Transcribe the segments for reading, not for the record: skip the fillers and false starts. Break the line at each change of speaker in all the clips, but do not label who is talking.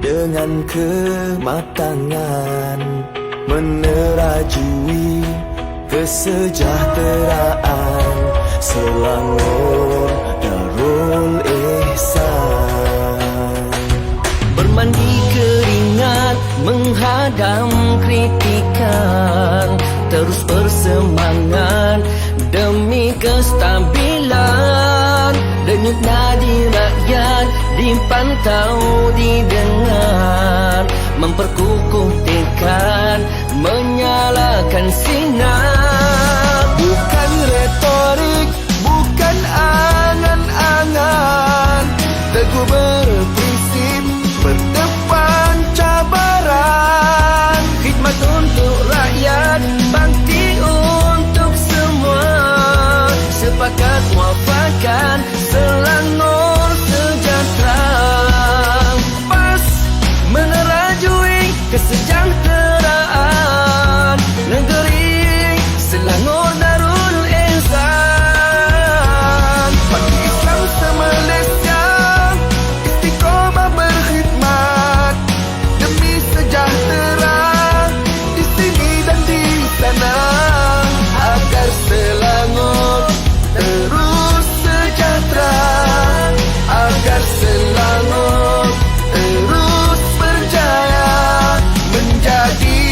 dengan kematangan, menerajui kesejahteraan Selangor Darul Ihsan. Bermandi keringat menghadam kritikan, terus bersemangat demi kestabilan. Denyut nadi rakyat dipantau, didengar, memperkukuh tekad, menyalakan sinar. Bukan retorik, bukan angan-angan, teguh berprinsip, berdepan cabaran. Khidmat untuk rakyat, bakti untuk semua, sepakat muafakat Selangor sejahtera. Pas menerajui kesejahteraan negeri Selangor Darul Ihsan. Parti Islam se-Malaysia istiqomah berkhidmat demi sejahtera di sini dan di sana, agar Selangor terus sejahtera, agar Selangor terus berjaya menjadi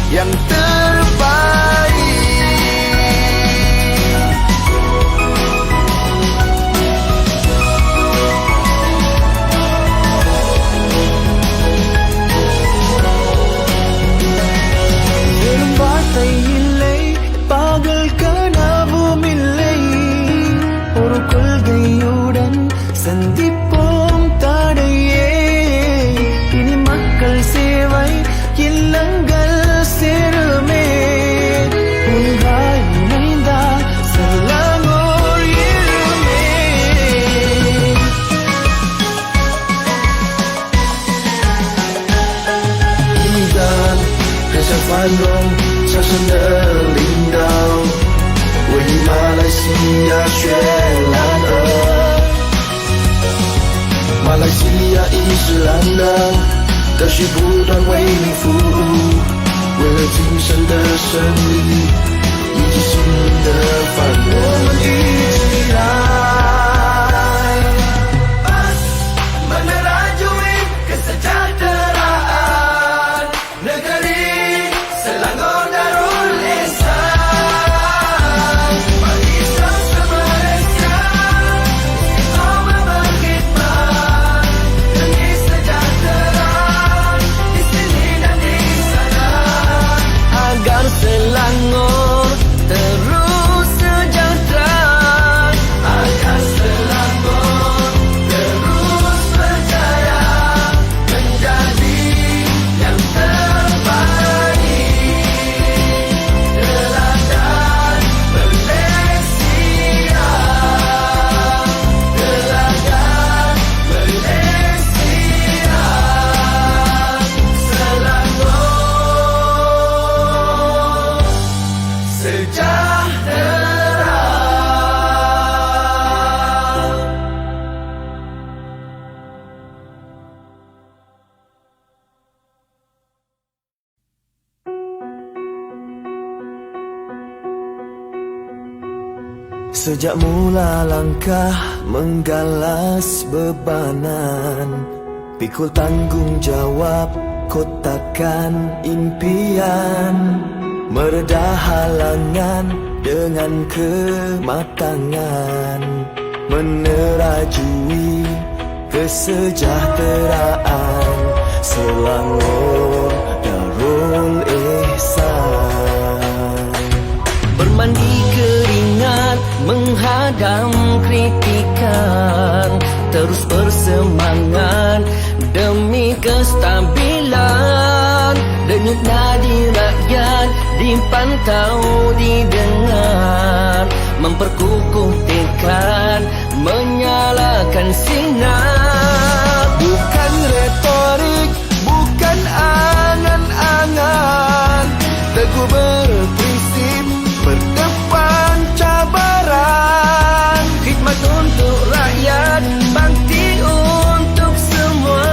yang terbaik. Batai hilai pagal kena bumilai, urukul gayudan sendipong tadaye. Ini makal sewai kilanggal serme, ungai nainda Selangor yirme. Indan kesafanong sa sendelindau,为马来西亚绚烂了，马来西亚伊斯兰的继续不断为你服务，为了今生的胜利以及新的繁荣，我们一起来。Menerajui kesejahteraan negeri Selangor Darul Ihsan. Parti Islam se-Malaysia istiqomah berkhidmat demi sejahtera di sini dan di sana, agar Selangor terus sejahtera, agar Selangor terus berjaya menjadi yang terbaik. Teladan Malaysia, teladan Malaysia, Selangor sejahtera. Sejak mula langkah menggalas bebanan, pikul tanggung jawab kotakan impian, mereda halangan dengan kematangan, menerajui kesejahteraan Selangor Darul Ihsan. Bermandi keringat menghadam kritikan, terus bersemangat demi kestabilan. Denyut nadi rakyat dipantau, didengar, memperkukuh tekad, menyalakan sinar. Bukan retorik, bukan angan-angan, teguh berprinsip, berdepan cabaran. Khidmat untuk rakyat, bakti untuk semua,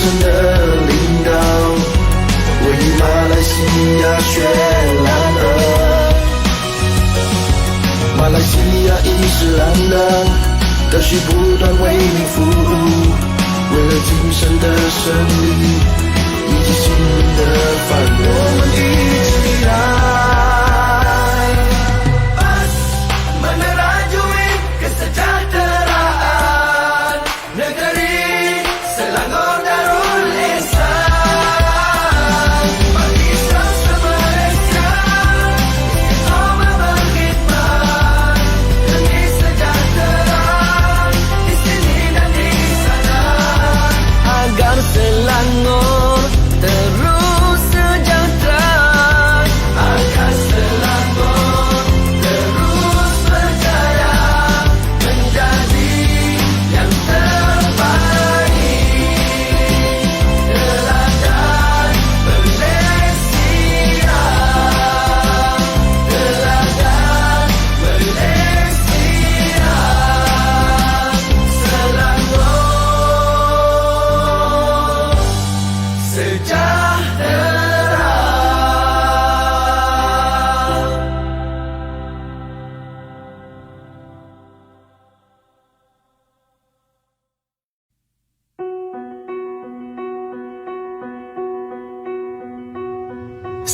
生的领导，我以马来西亚绚烂马来西亚伊斯兰党继续不断为你服务，为了今生的胜利以及心灵的繁荣，我们一起来。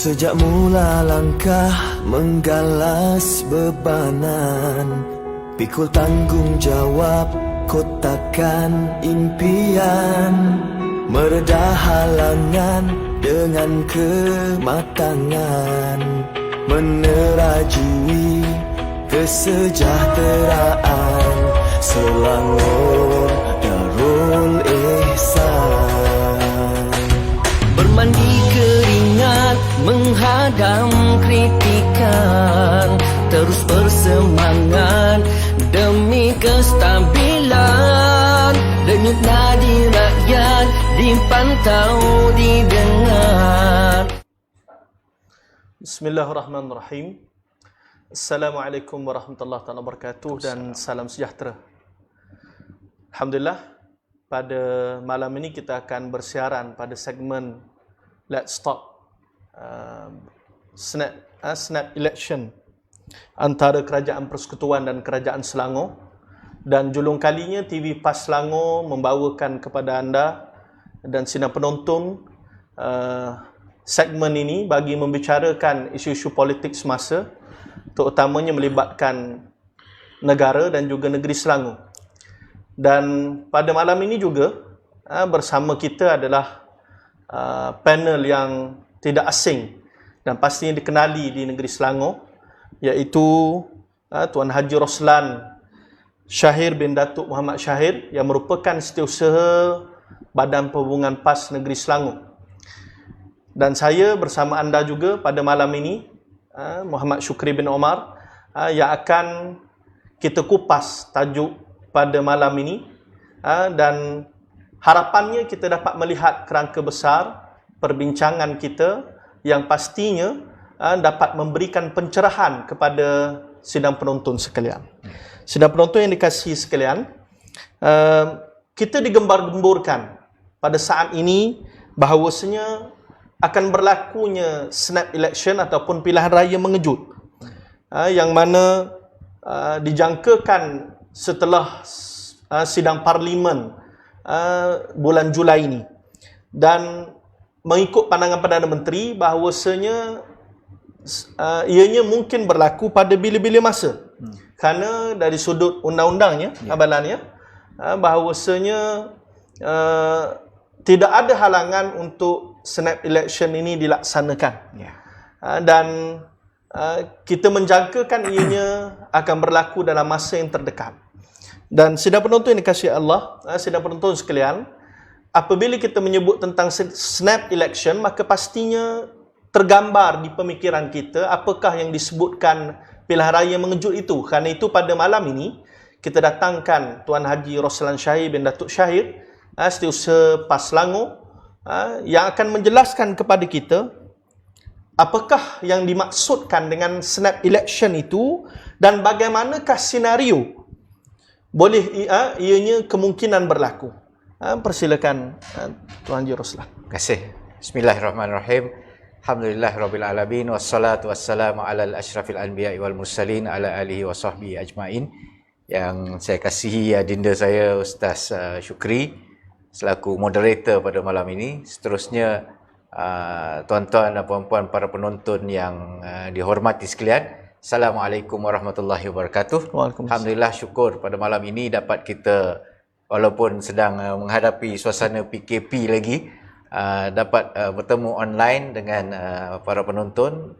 Sejak mula langkah menggalas bebanan, pikul tanggung jawab kotakan impian, mereda halangan dengan kematangan, menerajui kesejahteraan, Selangor Darul Ihsan. Bermandi keringat menghadam kritikan, terus bersemangat demi kestabilan. Denyut nadi rakyat dipantau, didengar.
Bismillahirrahmanirrahim. Assalamualaikum warahmatullahi wabarakatuh dan salam sejahtera. Alhamdulillah, pada malam ini kita akan bersiaran pada segmen Let's Talk Snap Election antara Kerajaan Persekutuan dan Kerajaan Selangor. Dan julung kalinya TV PAS Selangor membawakan kepada anda dan sidang penonton segmen ini bagi membicarakan isu-isu politik semasa, terutamanya melibatkan negara dan juga negeri Selangor. Dan pada malam ini juga bersama kita adalah panel yang tidak asing dan pastinya dikenali di negeri Selangor, iaitu Tuan Haji Roslan Shahir bin Datuk Muhammad Shahir yang merupakan setiausaha Badan Perhubungan PAS Negeri Selangor. Dan saya bersama anda juga pada malam ini, Muhammad Syukri bin Omar, yang akan kita kupas tajuk pada malam ini, dan harapannya kita dapat melihat kerangka besar perbincangan kita yang pastinya dapat memberikan pencerahan kepada sidang penonton sekalian. Sidang penonton yang dikasihi sekalian, kita digembar-gemburkan pada saat ini bahawasanya akan berlakunya snap election ataupun pilihan raya mengejut, yang mana dijangkakan setelah sidang parlimen bulan Julai ini. Dan mengikut pandangan Perdana Menteri bahawasanya ianya mungkin berlaku pada bila-bila masa. Kerana dari sudut undang-undangnya, abalannya, bahawasanya tidak ada halangan untuk snap election ini dilaksanakan. Dan kita menjangkakan ianya akan berlaku dalam masa yang terdekat. Dan sidang penonton yang dikasihi Allah, sidang penonton sekalian, apabila kita menyebut tentang snap election, maka pastinya tergambar di pemikiran kita apakah yang disebutkan pilihan raya mengejut itu. Kerana itu pada malam ini kita datangkan Tuan Haji Roslan Shahir bin Datuk Shahir, setiausaha PAS Selangor, yang akan menjelaskan kepada kita apakah yang dimaksudkan dengan snap election itu dan bagaimanakah senario boleh ianya kemungkinan berlaku. Persilakan Tuan Juruslan.
Terima kasih. Bismillahirrahmanirrahim. Alhamdulillahirabbil alamin wassalatu wassalamu alal asyrafil anbiya'i wal mursalin ala alihi wa sahbihi ajmain. Yang saya kasihi adinda saya Ustaz Syukri selaku moderator pada malam ini. Seterusnya tuan-tuan dan puan-puan para penonton yang dihormati sekalian. Assalamualaikum warahmatullahi wabarakatuh.
Waalaikumsalam.
Alhamdulillah, syukur pada malam ini dapat kita, walaupun sedang menghadapi suasana PKP lagi, dapat bertemu online dengan para penonton,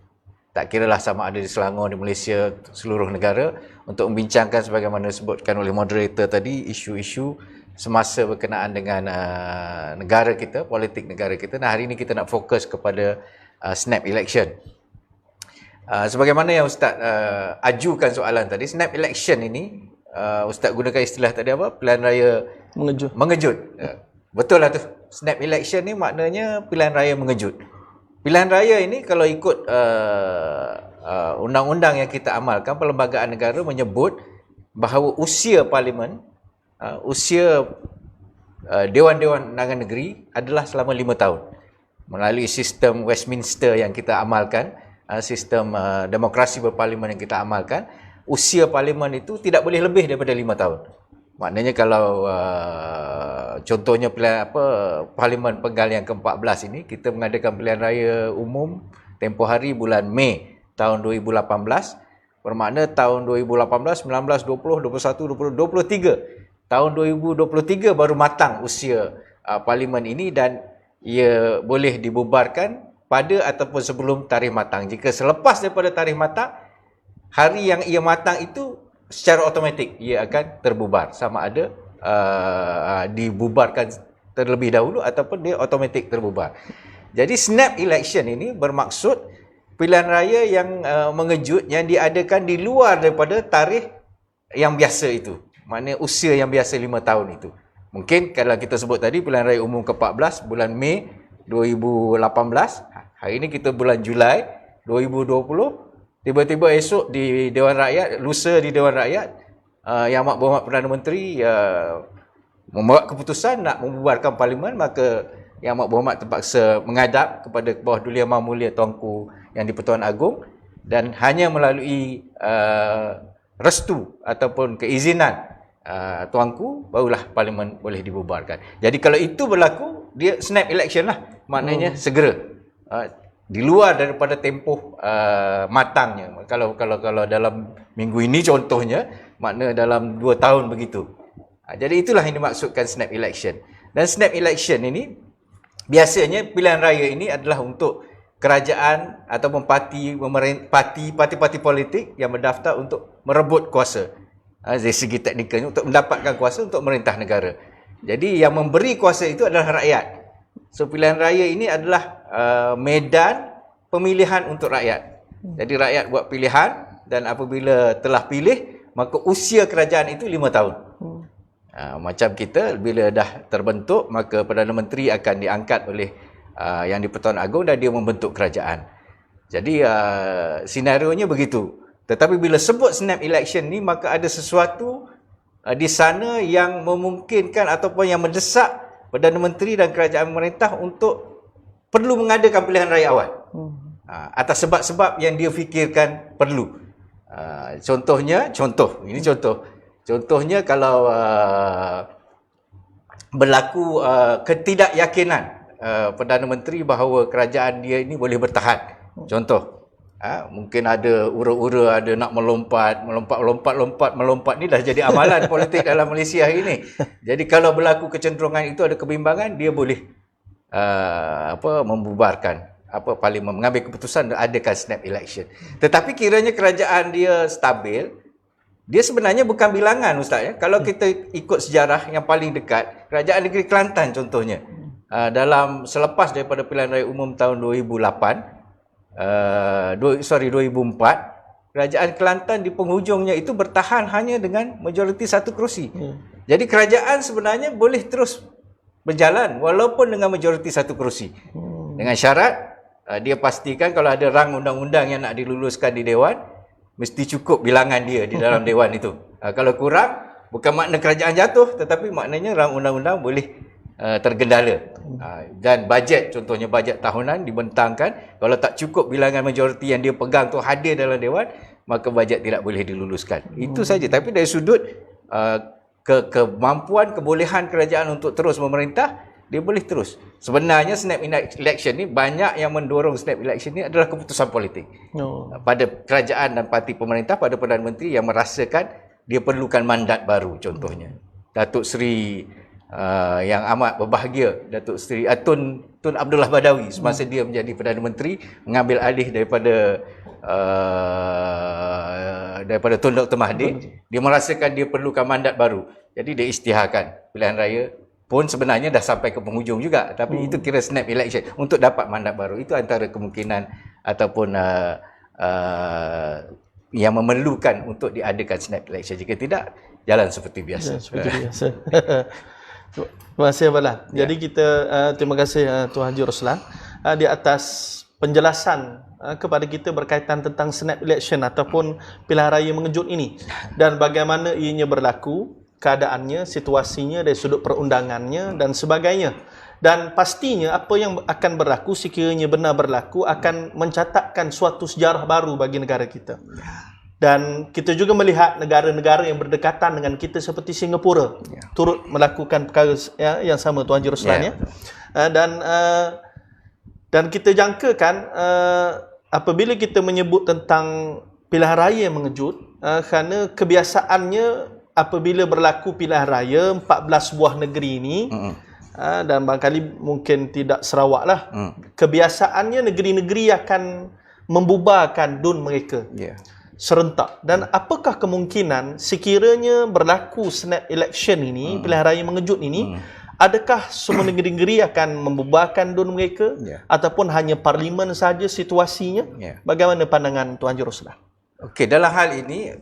tak kiralah sama ada di Selangor, di Malaysia, seluruh negara, untuk membincangkan sebagaimana disebutkan oleh moderator tadi, isu-isu semasa berkenaan dengan negara kita, politik negara kita. Nah, hari ini kita nak fokus kepada snap election. Sebagaimana yang Ustaz ajukan soalan tadi, snap election ini, Ustaz gunakan istilah tadi apa? Pilihan raya mengejut. Betul lah tu. Snap election ni maknanya pilihan raya mengejut. Pilihan raya ini kalau ikut undang-undang yang kita amalkan, Perlembagaan Negara menyebut bahawa usia parlimen, usia Dewan-Dewan Undangan Negeri adalah selama 5 tahun. Melalui sistem Westminster yang kita amalkan, sistem demokrasi berparlimen yang kita amalkan, usia parlimen itu tidak boleh lebih daripada 5 tahun. Maknanya kalau contohnya parlimen penggal yang ke-14 ini, kita mengadakan pilihan raya umum tempoh hari bulan Mei tahun 2018, bermakna tahun 2018, 19, 20, 21, 20, 23. Tahun 2023 baru matang usia parlimen ini dan ia boleh dibubarkan pada ataupun sebelum tarikh matang. Jika selepas daripada tarikh matang, hari yang ia matang itu secara automatik ia akan terbubar, sama ada dibubarkan terlebih dahulu ataupun dia automatik terbubar. Jadi snap election ini bermaksud pilihan raya yang mengejut, yang diadakan di luar daripada tarikh yang biasa itu. Maknanya usia yang biasa 5 tahun itu. Mungkin kalau kita sebut tadi pilihan raya umum ke-14 bulan Mei 2018, hari ini kita bulan Julai 2020, tiba-tiba esok di Dewan Rakyat, lusa di Dewan Rakyat, Yang Amat Berhormat Perdana Menteri membuat keputusan nak membubarkan parlimen, maka Yang Amat Berhormat terpaksa menghadap kepada bawah Duli Yang Maha Mulia Tuanku Yang di-Pertuan Agong, dan hanya melalui restu ataupun keizinan tuanku barulah parlimen boleh dibubarkan. Jadi kalau itu berlaku, dia snap election lah, maknanya segera, di luar daripada tempoh matangnya. Kalau dalam minggu ini contohnya, makna dalam 2 tahun begitu. Jadi itulah yang dimaksudkan snap election. Dan snap election ini biasanya pilihan raya ini adalah untuk kerajaan ataupun parti politik yang berdaftar untuk merebut kuasa. Dari segi teknikalnya, untuk mendapatkan kuasa untuk merintah negara. Jadi yang memberi kuasa itu adalah rakyat. So pilihan raya ini adalah medan pemilihan untuk rakyat. Jadi rakyat buat pilihan, dan apabila telah pilih, maka usia kerajaan itu 5 tahun. Macam kita, bila dah terbentuk, maka Perdana Menteri akan diangkat oleh Yang di-Pertuan Agong dan dia membentuk kerajaan. Jadi senarionya begitu. Tetapi bila sebut snap election ni, maka ada sesuatu di sana yang memungkinkan ataupun yang mendesak Perdana Menteri dan kerajaan pemerintah untuk perlu mengadakan pilihan raya awal. Atas sebab-sebab yang dia fikirkan perlu. Contohnya kalau berlaku ketidakyakinan Perdana Menteri bahawa kerajaan dia ini boleh bertahan. Contoh, mungkin ada ura-ura, ada nak melompat ni dah jadi amalan politik dalam Malaysia hari ini. Jadi kalau berlaku kecenderungan itu, ada kebimbangan, dia boleh membubarkan parlimen, mengambil keputusan dan adakan snap election. Tetapi kiranya kerajaan dia stabil, dia sebenarnya bukan bilangan, Ustaz ya. Kalau kita ikut sejarah yang paling dekat, kerajaan negeri Kelantan contohnya, selepas daripada pilihan raya umum tahun 2004, kerajaan Kelantan di penghujungnya itu bertahan hanya dengan majoriti 1 kerusi. Jadi kerajaan sebenarnya boleh terus berjalan walaupun dengan majoriti 1 kerusi. Dengan syarat dia pastikan kalau ada rang undang-undang yang nak diluluskan di Dewan, mesti cukup bilangan dia di dalam Dewan itu. Kalau kurang, bukan makna kerajaan jatuh, tetapi maknanya rang undang-undang boleh tergendala. Dan bajet, contohnya bajet tahunan dibentangkan, kalau tak cukup bilangan majoriti yang dia pegang tu hadir dalam Dewan, maka bajet tidak boleh diluluskan. Itu saja. Tapi dari sudut kemampuan, kebolehan kerajaan untuk terus memerintah, dia boleh terus. Sebenarnya snap election ni, banyak yang mendorong snap election ni adalah keputusan politik. Pada kerajaan dan parti pemerintah, pada Perdana Menteri yang merasakan dia perlukan mandat baru. Contohnya Datuk Seri yang amat berbahagia, Datuk Seri Tun Abdullah Badawi, semasa dia menjadi Perdana Menteri, mengambil alih daripada Tun Dr. Mahathir. Dia merasakan dia perlukan mandat baru, jadi dia isytiharkan pilihan raya pun sebenarnya dah sampai ke penghujung juga, tapi itu kira snap election untuk dapat mandat baru. Itu antara kemungkinan ataupun yang memerlukan untuk diadakan snap election. Jika tidak, jalan seperti biasa.
Seperti biasa. Terima kasih Abang. Jadi kita terima kasih Tuan Haji Roslan di atas penjelasan kepada kita berkaitan tentang snap election ataupun pilihan raya mengejut ini, dan bagaimana ianya berlaku, keadaannya, situasinya dari sudut perundangannya dan sebagainya. Dan pastinya apa yang akan berlaku, sekiranya benar berlaku, akan mencatatkan suatu sejarah baru bagi negara kita. Dan kita juga melihat negara-negara yang berdekatan dengan kita seperti Singapura turut melakukan perkara yang sama, Tuan Haji Roslan. Dan kita jangkakan apabila kita menyebut tentang pilihan raya yang mengejut, kerana kebiasaannya apabila berlaku pilihan raya 14 buah negeri ini, dan barangkali mungkin tidak Sarawak lah, kebiasaannya negeri-negeri akan membubarkan DUN mereka serentak. Dan apakah kemungkinan sekiranya berlaku snap election ini, pilihan raya mengejut ini, adakah semua negeri-negeri akan membubarkan DUN mereka ataupun hanya parlimen saja situasinya? Bagaimana pandangan Tuan Haji Roslan?
Okey, dalam hal ini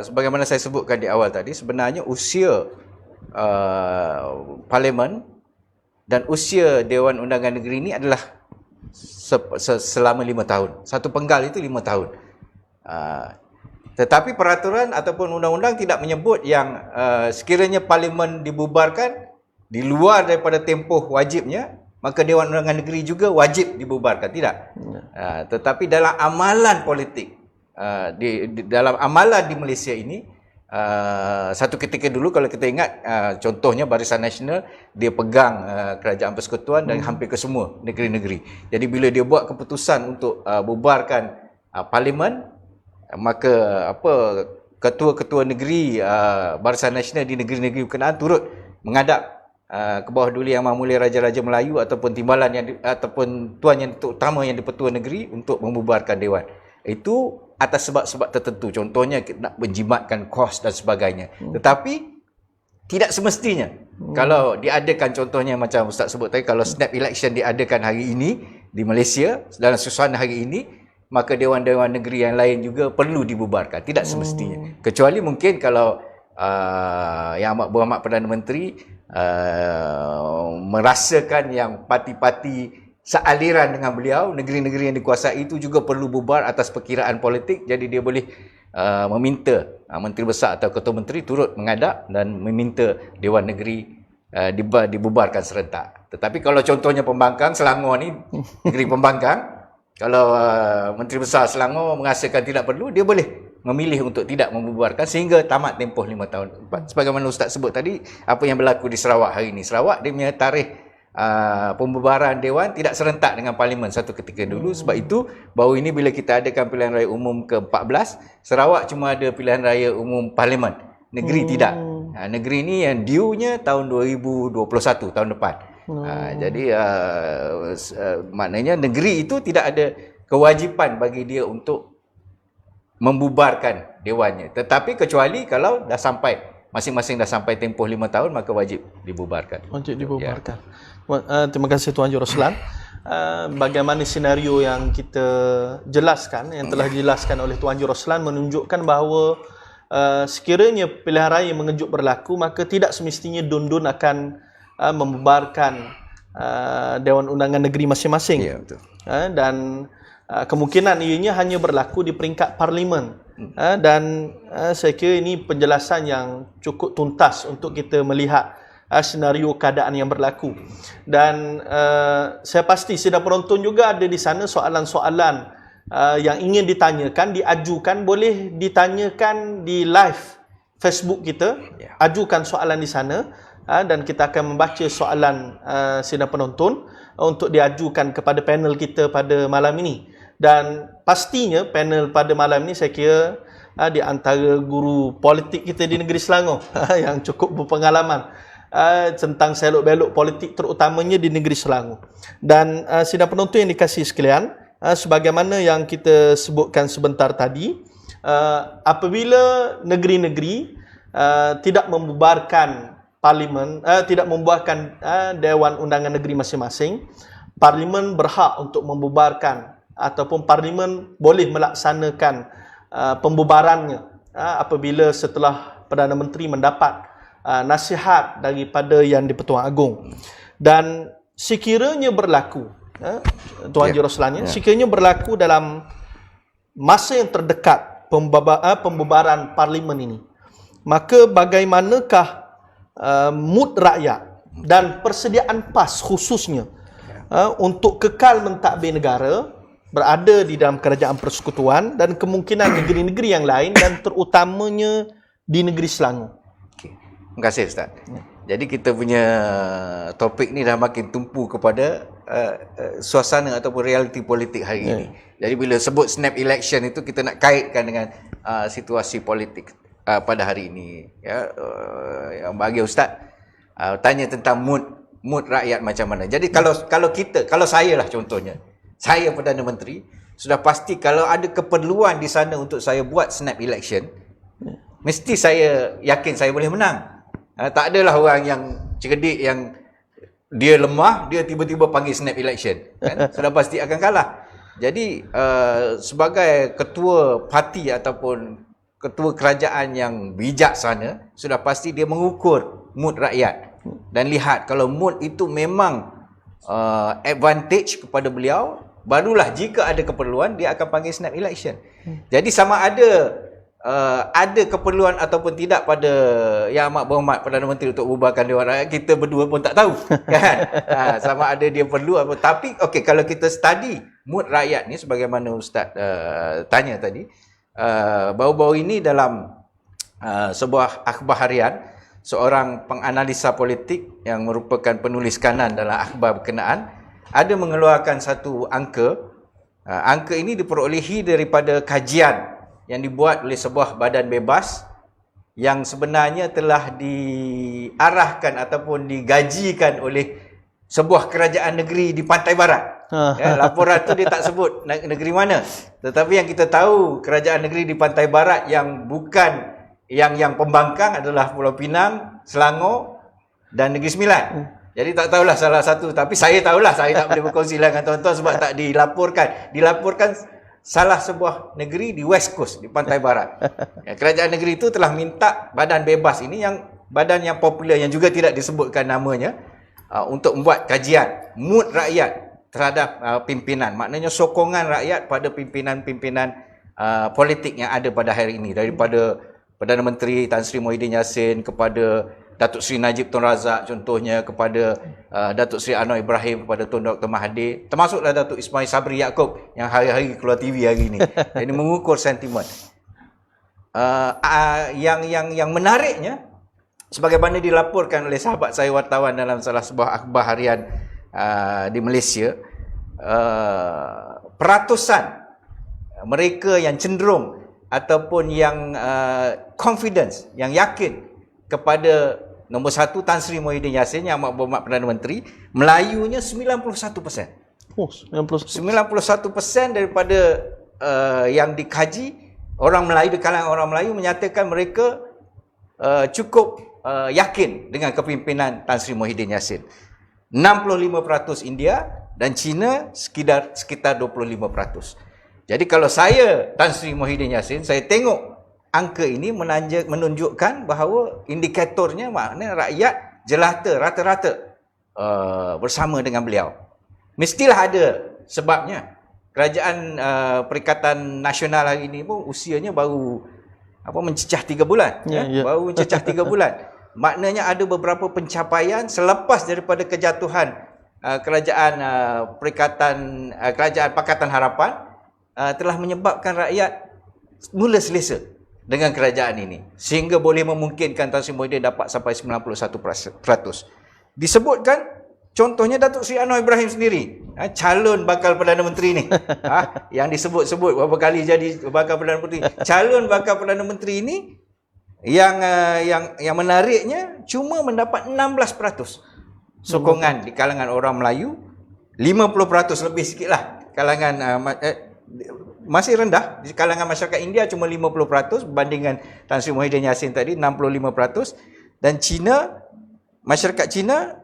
sebagaimana saya sebutkan di awal tadi, sebenarnya usia parlimen dan usia Dewan Undangan Negeri ini adalah selama 5 tahun. Satu penggal itu 5 tahun. Tetapi peraturan ataupun undang-undang tidak menyebut yang sekiranya parlimen dibubarkan di luar daripada tempoh wajibnya, maka Dewan Undangan Negeri juga wajib dibubarkan. Tidak. Tetapi dalam amalan politik, dalam amalan di Malaysia ini, satu ketika dulu kalau kita ingat, contohnya Barisan Nasional, dia pegang Kerajaan Persekutuan dan hampir ke semua negeri-negeri. Jadi bila dia buat keputusan untuk bubarkan parlimen, maka ketua-ketua negeri Barisan Nasional di negeri-negeri berkenaan turut menghadap ke bawah Duli Yang Maha Mulia Raja-Raja Melayu ataupun timbalan ataupun tuan yang utama yang di-Pertua Negeri untuk membubarkan Dewan. Itu atas sebab-sebab tertentu, contohnya nak menjimatkan kos dan sebagainya. Tetapi tidak semestinya. Kalau diadakan, contohnya macam Ustaz sebut tadi, kalau snap election diadakan hari ini di Malaysia dalam suasana hari ini, maka dewan-dewan negeri yang lain juga perlu dibubarkan. Tidak semestinya. Kecuali mungkin kalau Yang Amat Berhormat Perdana Menteri merasakan yang parti-parti sealiran dengan beliau, negeri-negeri yang dikuasai itu juga perlu bubar atas perkiraan politik. Jadi dia boleh meminta Menteri Besar atau Ketua Menteri turut menghadap dan meminta Dewan Negeri dibubarkan serentak. Tetapi kalau contohnya Pembangkang, Selangor ni, negeri Pembangkang, kalau Menteri Besar Selangor merasakan tidak perlu, dia boleh memilih untuk tidak membubarkan sehingga tamat tempoh 5 tahun. Sebagaimana Ustaz sebut tadi, apa yang berlaku di Sarawak hari ini. Sarawak dia punya tarikh pembubaran Dewan tidak serentak dengan Parlimen satu ketika dulu. Sebab itu baru ini bila kita adakan pilihan raya umum ke-14, Sarawak cuma ada pilihan raya umum Parlimen, negeri tidak. Negeri ni yang due-nya tahun 2021, tahun depan. Jadi maknanya negeri itu tidak ada kewajipan bagi dia untuk membubarkan dewannya. Tetapi kecuali kalau dah sampai, masing-masing dah sampai tempoh 5 tahun, maka wajib dibubarkan.
Wajib dibubarkan. Terima kasih Tuan Haji Roslan. Bagaimana senario yang kita jelaskan, yang telah dijelaskan oleh Tuan Haji Roslan, menunjukkan bahawa sekiranya pilihan raya mengejut berlaku, maka tidak semestinya DUN-DUN akan membubarkan Dewan Undangan Negeri masing-masing.
Ya, betul.
Dan kemungkinan ianya hanya berlaku di peringkat parlimen. Dan saya kira ini penjelasan yang cukup tuntas untuk kita melihat senario keadaan yang berlaku. Dan saya pasti sidang penonton juga ada di sana soalan-soalan yang ingin ditanyakan, diajukan, boleh ditanyakan di live Facebook kita. Ajukan soalan di sana dan kita akan membaca soalan sidang penonton untuk diajukan kepada panel kita pada malam ini. Dan pastinya panel pada malam ini saya kira di antara guru politik kita di negeri Selangor yang cukup berpengalaman tentang selok-belok politik terutamanya di negeri Selangor. Dan sidang penonton yang dikasihi sekalian, sebagaimana yang kita sebutkan sebentar tadi, apabila negeri-negeri tidak membubarkan parlimen, tidak membubarkan Dewan Undangan Negeri masing-masing, parlimen berhak untuk membubarkan ataupun parlimen boleh melaksanakan pembubarannya apabila setelah Perdana Menteri mendapat nasihat daripada Yang di-Pertuan Agong. Dan sekiranya berlaku, Tuan Haji Roslan, sekiranya berlaku dalam masa yang terdekat pembubaran parlimen ini, maka bagaimanakah mood rakyat dan persediaan PAS khususnya untuk kekal mentadbir negara berada di dalam kerajaan persekutuan dan kemungkinan negeri-negeri yang lain dan terutamanya di negeri Selangor.
Okay. Terima kasih Ustaz. Jadi kita punya topik ni dah makin tumpu kepada suasana ataupun realiti politik hari ini. Jadi bila sebut snap election itu kita nak kaitkan dengan situasi politik pada hari ini. Yang bagi Ustaz tanya tentang mood rakyat macam mana. Jadi kalau saya lah contohnya, saya Perdana Menteri, sudah pasti kalau ada keperluan di sana untuk saya buat snap election, mesti saya yakin saya boleh menang. Tak adalah orang yang cerdik yang dia lemah, dia tiba-tiba panggil snap election. Kan? Sudah pasti akan kalah. Jadi sebagai ketua parti ataupun ketua kerajaan yang bijaksana, sudah pasti dia mengukur mood rakyat dan lihat kalau mood itu memang advantage kepada beliau, barulah jika ada keperluan dia akan panggil snap election. Jadi sama ada keperluan ataupun tidak pada Yang Amat Berhormat Perdana Menteri untuk bubarkan Dewan Rakyat, kita berdua pun tak tahu kan. Sama ada dia perlu apa. Tapi okey, kalau kita study mood rakyat ni sebagaimana Ustaz tanya tadi, baru-baru ini dalam sebuah akhbar harian, seorang penganalisa politik yang merupakan penulis kanan dalam akhbar berkenaan ada mengeluarkan satu angka. Angka ini diperolehi daripada kajian yang dibuat oleh sebuah badan bebas yang sebenarnya telah diarahkan ataupun digajikan oleh sebuah kerajaan negeri di pantai barat. Laporan tu dia tak sebut negeri mana. Tetapi yang kita tahu, kerajaan negeri di pantai barat yang bukan yang pembangkang adalah Pulau Pinang, Selangor dan Negeri Sembilan. Jadi tak tahulah salah satu, tapi saya tahulah, saya tak boleh berkongsi dengan tuan-tuan sebab tak dilaporkan. Dilaporkan salah sebuah negeri di West Coast, di pantai barat. Kerajaan negeri itu telah minta badan bebas ini, yang badan yang popular yang juga tidak disebutkan namanya, untuk membuat kajian mood rakyat terhadap pimpinan. Maknanya sokongan rakyat pada pimpinan-pimpinan politik yang ada pada hari ini, daripada Perdana Menteri Tan Sri Muhyiddin Yassin kepada Datuk Seri Najib Tun Razak contohnya, kepada Datuk Seri Anwar Ibrahim, kepada Tun Dr. Mahathir, termasuklah Datuk Ismail Sabri Yaakob yang hari-hari keluar TV hari ini. Jadi mengukur sentimen. Yang menariknya, sebagaimana dilaporkan oleh sahabat saya wartawan dalam salah sebuah akhbar harian di Malaysia, peratusan mereka yang cenderung ataupun yang confidence, yang yakin kepada nombor satu Tan Sri Muhyiddin Yassin yang amat berhormat Perdana Menteri, Melayunya 91%.
Oh, 91%.
91% daripada yang dikaji, orang Melayu, di kalangan orang Melayu menyatakan mereka cukup yakin dengan kepimpinan Tan Sri Muhyiddin Yassin. 65% India dan China sekitar 25%. Jadi kalau saya Tan Sri Muhyiddin Yassin, saya tengok angka ini menunjukkan bahawa indikatornya maknanya rakyat jelata rata-rata bersama dengan beliau. Mestilah ada sebabnya. kerajaan Perikatan Nasional hari ini pun usianya baru mencecah 3 bulan. Baru mencecah 3 bulan. Maknanya ada beberapa pencapaian selepas daripada kejatuhan kerajaan Kerajaan Pakatan Harapan telah menyebabkan rakyat mula selesa dengan kerajaan ini sehingga boleh memungkinkan Tan Sri Muhyiddin dapat sampai 91%. Disebutkan contohnya Datuk Seri Anwar Ibrahim sendiri, calon bakal Perdana Menteri ni. Yang disebut-sebut berapa kali jadi bakal Perdana Menteri. Calon bakal Perdana Menteri ini yang menariknya cuma mendapat 16% sokongan di kalangan orang Melayu, 50% lebih sikitlah kalangan masih rendah di kalangan masyarakat India, cuma 50% berbandingkan Tan Sri Muhyiddin Yassin tadi 65%, dan masyarakat Cina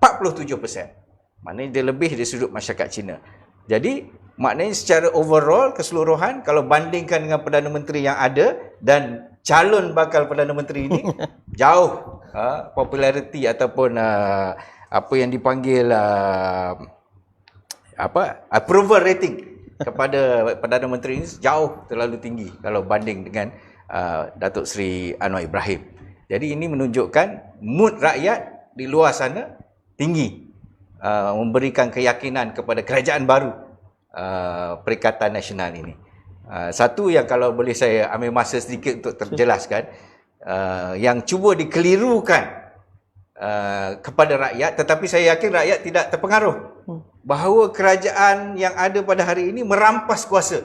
47%. Maknanya dia lebih dari sudut masyarakat Cina. Jadi maknanya secara overall keseluruhan kalau bandingkan dengan Perdana Menteri yang ada dan calon bakal Perdana Menteri ini jauh populariti ataupun apa yang dipanggil approval rating kepada Perdana Menteri ini jauh terlalu tinggi kalau banding dengan Datuk Seri Anwar Ibrahim. Jadi ini menunjukkan mood rakyat di luar sana tinggi, memberikan keyakinan kepada kerajaan baru Perikatan Nasional ini. Satu yang kalau boleh saya ambil masa sedikit untuk terjelaskan, yang cuba dikelirukan kepada rakyat, tetapi saya yakin rakyat tidak terpengaruh, bahawa kerajaan yang ada pada hari ini merampas kuasa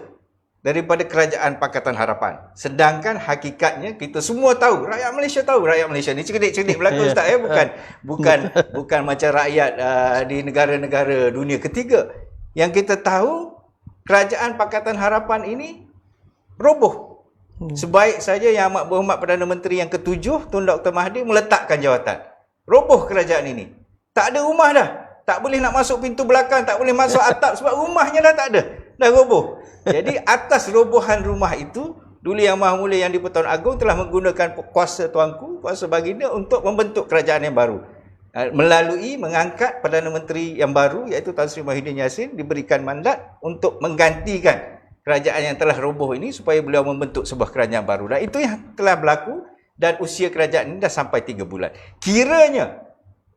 daripada kerajaan Pakatan Harapan. Sedangkan hakikatnya kita semua tahu, rakyat Malaysia ni cerdik-cerdik belaka Ustaz, bukan macam rakyat di negara-negara dunia ketiga. Yang kita tahu kerajaan Pakatan Harapan ini roboh. Sebaik saja Yang Amat Berhormat Perdana Menteri yang ke-7 Tun Dr. Mahathir meletakkan jawatan, roboh kerajaan ini. Tak ada rumah dah. Tak boleh nak masuk pintu belakang, tak boleh masuk atap sebab rumahnya dah tak ada. Dah roboh. Jadi atas robohan rumah itu, Duli Yang Maha Mulia Yang di-Pertuan Agong telah menggunakan kuasa tuanku, kuasa baginda untuk membentuk kerajaan yang baru. Melalui mengangkat Perdana Menteri yang baru iaitu Tan Sri Muhyiddin Yassin, diberikan mandat untuk menggantikan kerajaan yang telah roboh ini supaya beliau membentuk sebuah kerajaan baru. Dan itu yang telah berlaku dan usia kerajaan ini dah sampai 3 bulan. Kiranya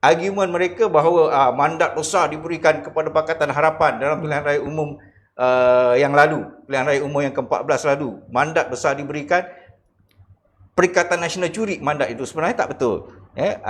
argumen mereka bahawa mandat besar diberikan kepada Pakatan Harapan dalam pilihan raya umum yang lalu, pilihan raya umum yang ke-14 lalu, mandat besar diberikan, Perikatan Nasional curi mandat itu, sebenarnya tak betul.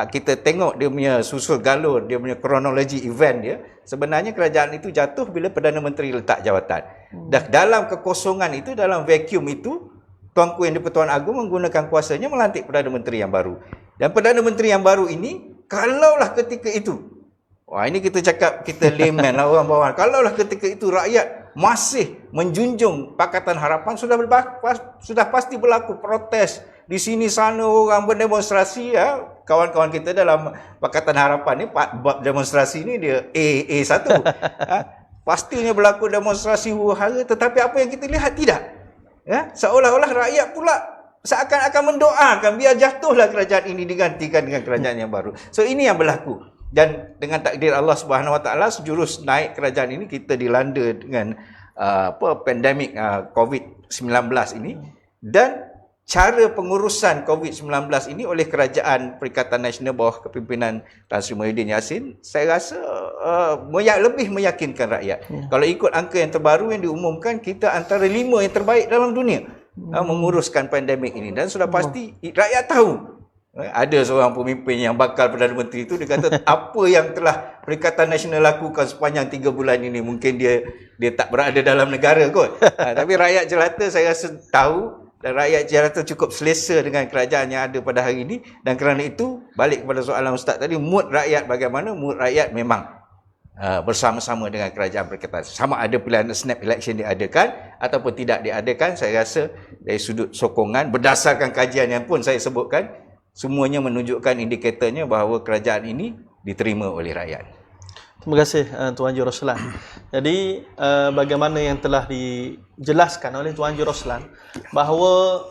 Kita tengok dia punya susul galur, dia punya kronologi event dia, sebenarnya kerajaan itu jatuh bila Perdana Menteri letak jawatan. Dan dalam kekosongan itu, dalam vacuum itu, Tuanku Yang di-Pertuan Agong menggunakan kuasanya melantik Perdana Menteri yang baru. Dan Perdana Menteri yang baru ini, kalaulah ketika itu, ini kita cakap, kita layman lah orang bawah, kalaulah ketika itu rakyat masih menjunjung Pakatan Harapan, sudah pasti berlaku protes di sini sana, orang berdemonstrasi, kawan-kawan kita dalam Pakatan Harapan ni, bab demonstrasi ni dia A1. Pastinya berlaku demonstrasi huru-hara, tetapi apa yang kita lihat tidak. Seolah-olah rakyat pula seakan-akan mendoakan biar jatuhlah kerajaan ini digantikan dengan kerajaan yang baru. So ini yang berlaku. Dan dengan takdir Allah Subhanahu Wa Taala, sejurus naik kerajaan ini, kita dilanda dengan pandemik COVID-19 ini, dan cara pengurusan COVID-19 ini oleh kerajaan Perikatan Nasional bawah kepimpinan Tan Sri Muhyiddin Yassin, saya rasa lebih meyakinkan rakyat. Kalau ikut angka yang terbaru yang diumumkan, kita antara 5 yang terbaik dalam dunia menguruskan pandemik ini. Dan sudah pasti rakyat tahu. Ada seorang pemimpin yang bakal Perdana Menteri itu, dia kata apa yang telah Perikatan Nasional lakukan sepanjang 3 bulan ini, mungkin dia tak berada dalam negara kot. Tapi rakyat jelata saya rasa tahu, dan rakyat jelata cukup selesa dengan kerajaan yang ada pada hari ini. Dan kerana itu, balik kepada soalan Ustaz tadi, mood rakyat bagaimana? Mood rakyat memang bersama-sama dengan kerajaan Perikatan. Sama ada pilihan snap election diadakan ataupun tidak diadakan, saya rasa dari sudut sokongan, berdasarkan kajian yang pun saya sebutkan, semuanya menunjukkan indikatornya bahawa kerajaan ini diterima oleh rakyat.
Terima kasih Tuan Haji Roslan. Jadi bagaimana yang telah dijelaskan oleh Tuan Haji Roslan, bahawa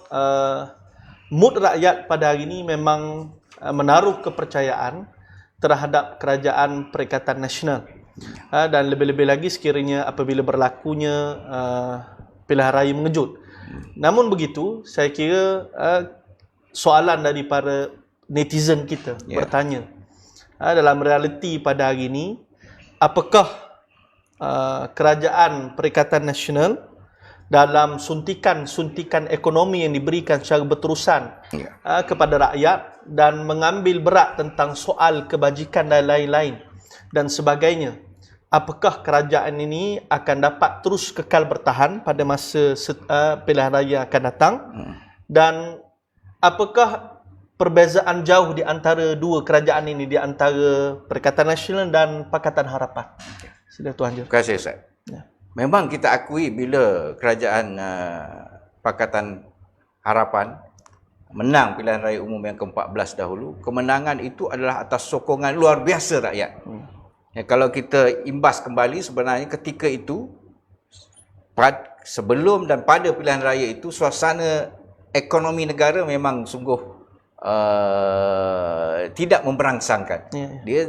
mood rakyat pada hari ini memang menaruh kepercayaan terhadap kerajaan Perikatan Nasional. Dan lebih-lebih lagi sekiranya apabila berlakunya pilihan raya mengejut. Namun begitu, saya kira soalan dari para netizen kita bertanya, dalam realiti pada hari ini, apakah kerajaan Perikatan Nasional dalam suntikan-suntikan ekonomi yang diberikan secara berterusan kepada rakyat dan mengambil berat tentang soal kebajikan dan lain-lain dan sebagainya, apakah kerajaan ini akan dapat terus kekal bertahan pada masa pilihan raya akan datang, dan apakah perbezaan jauh di antara dua kerajaan ini, di antara Perikatan Nasional dan Pakatan Harapan? Sila Tuan Je.
Terima kasih Ustaz. Memang kita akui bila kerajaan Pakatan Harapan menang pilihan raya umum yang ke-14 dahulu, kemenangan itu adalah atas sokongan luar biasa rakyat. Kalau kita imbas kembali, sebenarnya ketika itu, sebelum dan pada pilihan raya itu, suasana ekonomi negara memang sungguh tidak memberangsangkan. Dia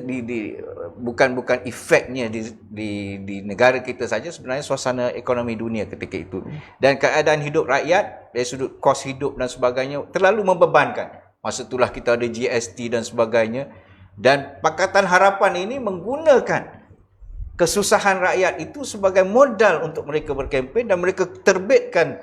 bukan efeknya di negara kita saja, sebenarnya suasana ekonomi dunia ketika itu. Dan keadaan hidup rakyat dari sudut kos hidup dan sebagainya terlalu membebankan. Masa itulah kita ada GST dan sebagainya. Dan Pakatan Harapan ini menggunakan kesusahan rakyat itu sebagai modal untuk mereka berkempen, dan mereka terbitkan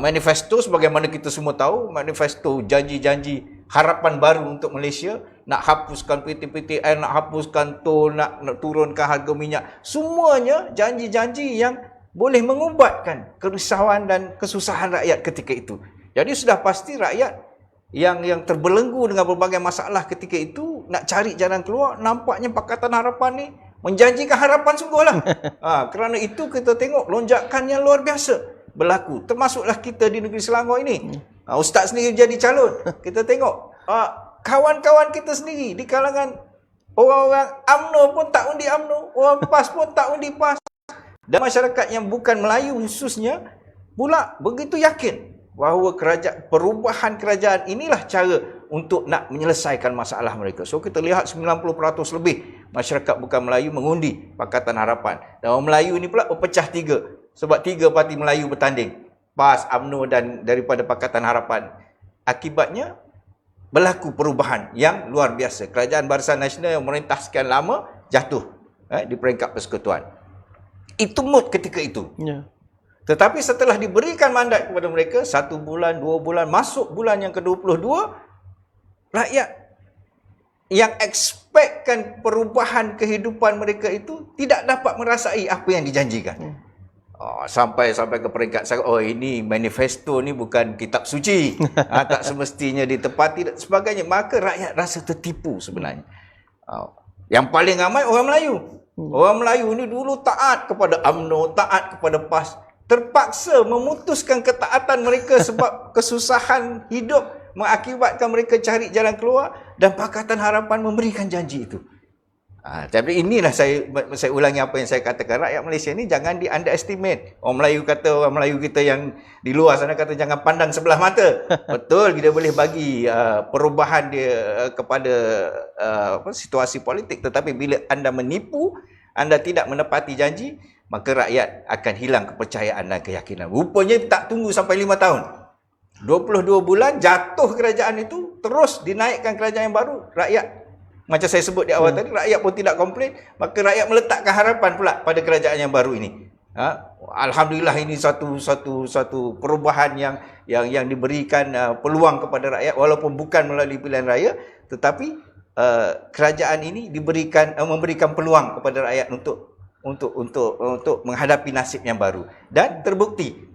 manifesto sebagaimana kita semua tahu, manifesto janji-janji harapan baru untuk Malaysia, nak hapuskan PTPTN, nak hapuskan tol, nak turunkan harga minyak. Semuanya janji-janji yang boleh mengubatkan kerisauan dan kesusahan rakyat ketika itu. Jadi sudah pasti rakyat yang terbelenggu dengan berbagai masalah ketika itu nak cari jalan keluar. Nampaknya Pakatan Harapan ni menjanjikan harapan sungguhlah. Kerana itu kita tengok lonjakan yang luar biasa berlaku. Termasuklah kita di negeri Selangor ini. Ustaz sendiri jadi calon. Kita tengok kawan-kawan kita sendiri di kalangan orang-orang UMNO pun tak undi UMNO, orang PAS pun tak undi PAS. Dan masyarakat yang bukan Melayu khususnya pula begitu yakin bahawa perubahan kerajaan inilah cara untuk nak menyelesaikan masalah mereka. So kita lihat 90% lebih masyarakat bukan Melayu mengundi Pakatan Harapan. Dan orang Melayu ini pula berpecah tiga. Sebab 3 parti Melayu bertanding, PAS, UMNO dan daripada Pakatan Harapan. Akibatnya berlaku perubahan yang luar biasa. Kerajaan Barisan Nasional yang merentah sekian lama jatuh di peringkat persekutuan. Itu mood ketika itu. Tetapi setelah diberikan mandat kepada mereka, 1 bulan, 2 bulan, masuk bulan yang ke-22, rakyat yang expectkan perubahan kehidupan mereka itu tidak dapat merasai apa yang dijanjikan. Sampai ke peringkat saya, ini manifesto ni bukan kitab suci, tak semestinya ditepati dan sebagainya. Maka rakyat rasa tertipu sebenarnya. Yang paling ramai orang Melayu. Orang Melayu ni dulu taat kepada UMNO, taat kepada PAS, terpaksa memutuskan ketaatan mereka sebab kesusahan hidup mengakibatkan mereka cari jalan keluar, dan Pakatan Harapan memberikan janji itu. Tapi inilah saya ulangi apa yang saya katakan, rakyat Malaysia ni jangan di underestimate. Orang Melayu kita yang di luar sana kata jangan pandang sebelah mata. Betul, kita boleh bagi perubahan dia kepada situasi politik, tetapi bila anda menipu, anda tidak menepati janji, maka rakyat akan hilang kepercayaan dan keyakinan. Rupanya tak tunggu sampai 5 tahun. 22 bulan jatuh kerajaan itu, terus dinaikkan kerajaan yang baru. Rakyat, macam saya sebut di awal tadi, rakyat pun tidak komplain, maka rakyat meletakkan harapan pula pada kerajaan yang baru ini. Alhamdulillah, ini satu perubahan yang diberikan peluang kepada rakyat, walaupun bukan melalui pilihan raya, tetapi kerajaan ini memberikan peluang kepada rakyat untuk menghadapi nasib yang baru, dan terbukti.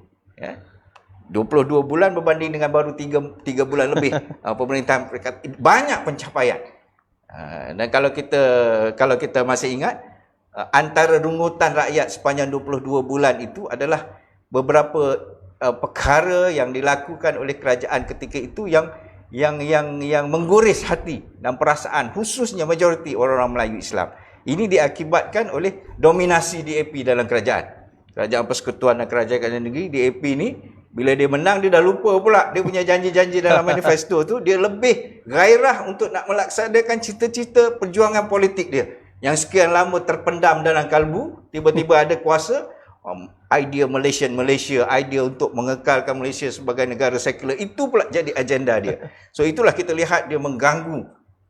22 bulan berbanding dengan baru 3 bulan lebih pemerintahan banyak pencapaian. Dan kalau kita masih ingat, antara rungutan rakyat sepanjang 22 bulan itu adalah beberapa perkara yang dilakukan oleh kerajaan ketika itu yang mengguris hati dan perasaan, khususnya majoriti orang-orang Melayu Islam. Ini diakibatkan oleh dominasi DAP dalam kerajaan. Kerajaan Persekutuan dan Kerajaan Negeri, DAP ni, bila dia menang, dia dah lupa pula dia punya janji-janji dalam manifesto tu. Dia lebih gairah untuk nak melaksanakan cita-cita perjuangan politik dia. yang sekian lama terpendam dalam kalbu, tiba-tiba ada kuasa, idea Malaysia, idea untuk mengekalkan Malaysia sebagai negara sekular, itu pula jadi agenda dia. So itulah kita lihat dia mengganggu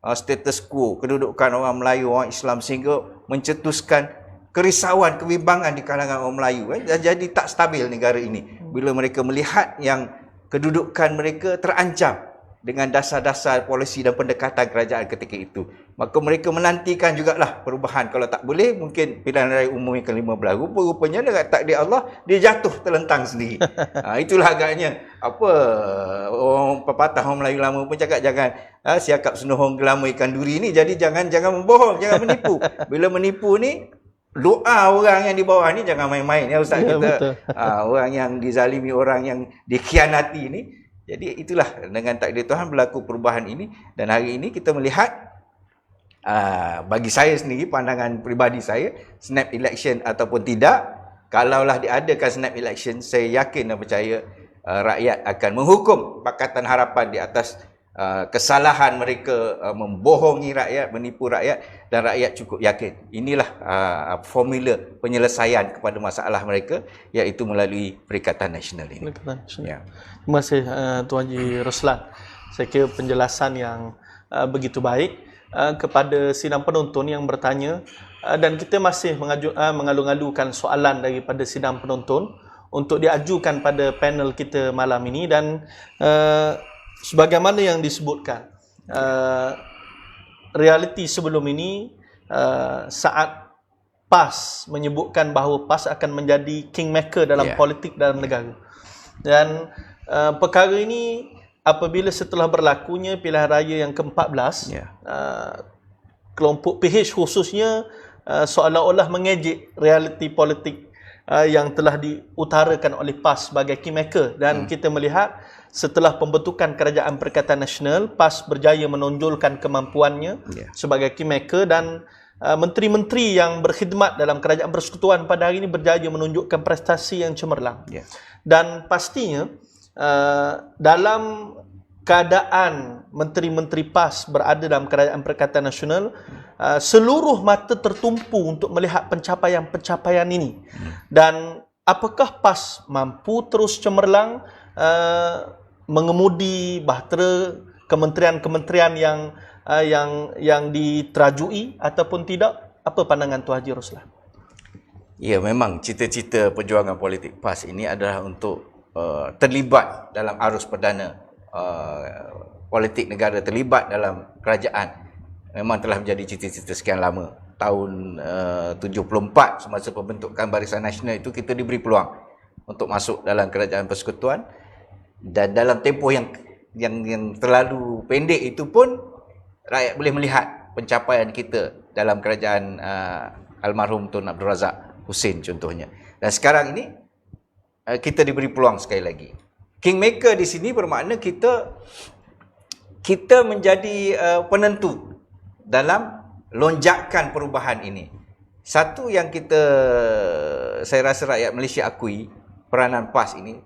status quo, kedudukan orang Melayu, orang Islam, sehingga mencetuskan kerisauan, kebimbangan di kalangan orang Melayu. Dan jadi tak stabil negara ini bila mereka melihat yang kedudukan mereka terancam dengan dasar-dasar polisi dan pendekatan kerajaan ketika itu. Maka mereka menantikan jugalah perubahan. Kalau tak boleh, mungkin pilihan raya umum yang ke-15. Rupa-rupanya dengan takdir Allah, dia jatuh terlentang sendiri. Itulah agaknya apa orang pepatah orang Melayu lama pun cakap, jangan siakap senohong gelama ikan duri ni. Jadi jangan membohong, jangan menipu. Bila menipu ni, doa orang yang di bawah ni jangan main-main ya Ustaz kita. Orang yang dizalimi, orang yang dikhianati ni. Jadi itulah dengan takdir Tuhan berlaku perubahan ini. Dan hari ini kita melihat, bagi saya sendiri, pandangan peribadi saya, snap election ataupun tidak, kalaulah diadakan snap election, saya yakin dan percaya rakyat akan menghukum Pakatan Harapan di atas kesalahan mereka membohongi rakyat, menipu rakyat, dan rakyat cukup yakin. Inilah formula penyelesaian kepada masalah mereka, iaitu melalui Perikatan Nasional ini.
Ya. Terima kasih Tuan Haji Roslan. Saya kira penjelasan yang begitu baik kepada sidang penonton yang bertanya, dan kita masih mengalu-alukan soalan daripada sidang penonton untuk diajukan pada panel kita malam ini. Dan sebagaimana yang disebutkan, realiti sebelum ini, saat PAS menyebutkan bahawa PAS akan menjadi kingmaker dalam politik dalam negara. Dan perkara ini apabila setelah berlakunya pilihan raya yang ke-14, kelompok PH khususnya seolah-olah mengejek realiti politik yang telah diutarakan oleh PAS sebagai kingmaker. Dan kita melihat setelah pembentukan Kerajaan Perikatan Nasional, PAS berjaya menonjolkan kemampuannya sebagai kingmaker, dan menteri-menteri yang berkhidmat dalam Kerajaan Persekutuan pada hari ini berjaya menunjukkan prestasi yang cemerlang. Dan pastinya dalam keadaan menteri-menteri PAS berada dalam Kerajaan Perikatan Nasional, seluruh mata tertumpu untuk melihat pencapaian-pencapaian ini. Dan apakah PAS mampu terus cemerlang mengemudi bahtera kementerian-kementerian yang diterajui ataupun tidak? Apa pandangan Tuan Haji Roslan?
Ya, memang cita-cita perjuangan politik PAS ini adalah untuk terlibat dalam arus perdana politik negara, terlibat dalam kerajaan. Memang telah menjadi cita-cita sekian lama. Tahun 74 semasa pembentukan Barisan Nasional itu, kita diberi peluang untuk masuk dalam Kerajaan Persekutuan, dan dalam tempoh yang terlalu pendek itu pun rakyat boleh melihat pencapaian kita dalam kerajaan almarhum Tun Abdul Razak Husin contohnya. Dan sekarang ini kita diberi peluang sekali lagi. Kingmaker di sini bermakna kita menjadi penentu dalam lonjakan perubahan ini. Satu yang saya rasa rakyat Malaysia akui peranan PAS ini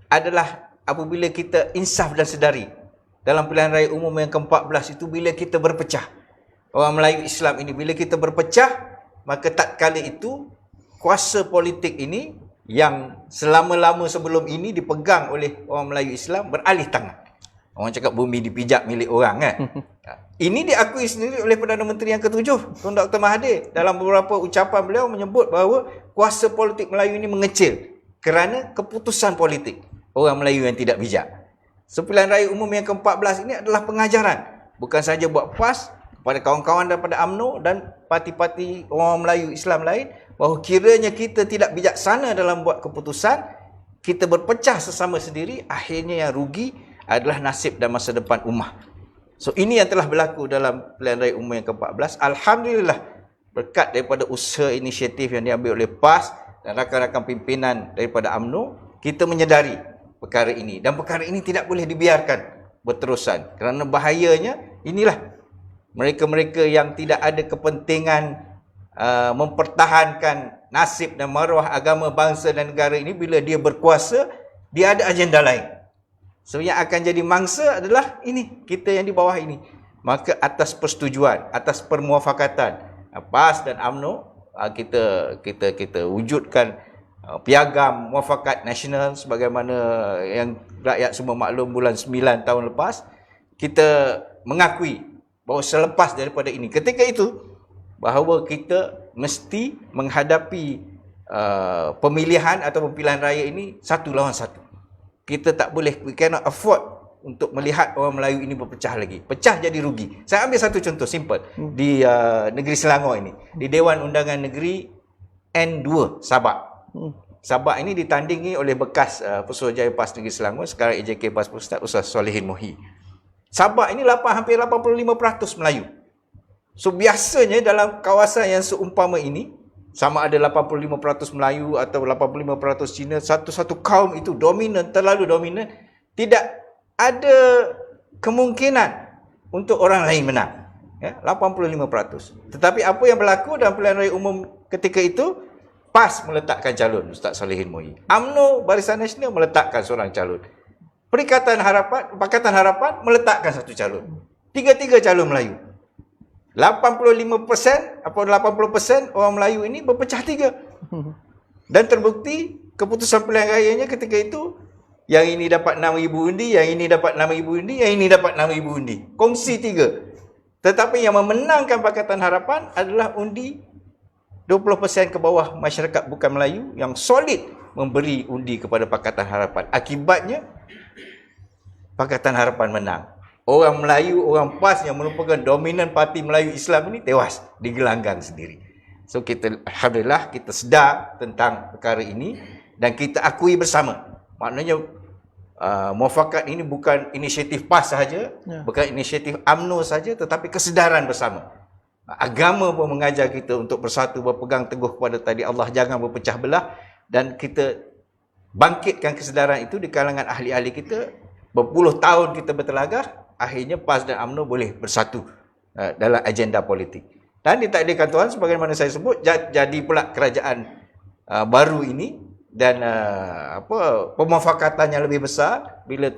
adalah apabila kita insaf dan sedari dalam pilihan raya umum yang ke-14 itu, bila kita berpecah, orang Melayu Islam ini, bila kita berpecah, maka tatkala itu kuasa politik ini yang selama-lama sebelum ini dipegang oleh orang Melayu Islam beralih tangan. Orang cakap bumi dipijak milik orang kan. Ini diakui sendiri oleh Perdana Menteri yang ke-7, Tun Dr. Mahathir. Dalam beberapa ucapan beliau menyebut bahawa kuasa politik Melayu ini mengecil kerana keputusan politik orang Melayu yang tidak bijak. So, pilihan raya umum yang ke-14 ini adalah pengajaran. Bukan saja buat PAS, kepada kawan-kawan daripada UMNO dan parti-parti orang Melayu Islam lain, bahawa kiranya kita tidak bijaksana dalam buat keputusan, kita berpecah sesama sendiri, akhirnya yang rugi adalah nasib dan masa depan ummah. So, ini yang telah berlaku dalam pilihan raya umum yang ke-14. Alhamdulillah, berkat daripada usaha inisiatif yang diambil oleh PAS dan rakan-rakan pimpinan daripada UMNO, kita menyedari perkara ini. Dan perkara ini tidak boleh dibiarkan berterusan. Kerana bahayanya, inilah mereka-mereka yang tidak ada kepentingan mempertahankan nasib dan maruah agama, bangsa dan negara ini, bila dia berkuasa, dia ada agenda lain. So, yang akan jadi mangsa adalah ini, kita yang di bawah ini. Maka atas persetujuan, atas permuafakatan PAS dan UMNO, kita wujudkan piagam muafakat nasional sebagaimana yang rakyat semua maklum bulan 9 tahun lepas. Kita mengakui bahawa selepas daripada ini, ketika itu, bahawa kita mesti menghadapi pemilihan atau pilihan raya ini satu lawan satu. Kita tak boleh, we cannot afford untuk melihat orang Melayu ini berpecah lagi. Pecah jadi rugi. Saya ambil satu contoh simple di negeri Selangor ini, di Dewan Undangan Negeri N2 Sabak. Sabak ini ditandingi oleh bekas Pesuruhjaya PAS Negeri Selangor, sekarang AJK PAS Pusat, Ustaz Solehin Mohi. Sabak ini hampir 85% Melayu. So biasanya dalam kawasan yang seumpama ini, sama ada 85% Melayu atau 85% Cina, satu kaum itu dominan, terlalu dominan, tidak ada kemungkinan untuk orang lain menang. Ya, 85%. Tetapi apa yang berlaku dalam pilihan raya umum ketika itu, PAS meletakkan calon Ustaz Solehin Mohi. UMNO Barisan Nasional meletakkan seorang calon. Pakatan Harapan meletakkan satu calon. Tiga-tiga calon Melayu. 85% atau 80% orang Melayu ini berpecah tiga. Dan terbukti keputusan pilihan rayanya ketika itu, yang ini dapat 6,000 undi, yang ini dapat 6,000 undi, yang ini dapat 6,000 undi. Kongsi tiga. Tetapi yang memenangkan Pakatan Harapan adalah undi 20% ke bawah masyarakat bukan Melayu yang solid memberi undi kepada Pakatan Harapan. Akibatnya, Pakatan Harapan menang. Orang Melayu, orang PAS yang merupakan dominan parti Melayu Islam ini tewas di gelanggang sendiri. So kita, alhamdulillah, kita sedar tentang perkara ini dan kita akui bersama. Maknanya muafakat ini bukan inisiatif PAS sahaja, bukan inisiatif UMNO saja, tetapi kesedaran bersama. Agama pun mengajar kita untuk bersatu, berpegang teguh kepada tadi Allah, jangan berpecah belah, dan kita bangkitkan kesedaran itu di kalangan ahli-ahli kita. Berpuluh tahun kita bertelagah, akhirnya PAS dan UMNO boleh bersatu dalam agenda politik. Dan ditakdirkan Tuhan, sebagaimana saya sebut, jadi pula kerajaan baru ini, dan pemufakatan yang lebih besar bila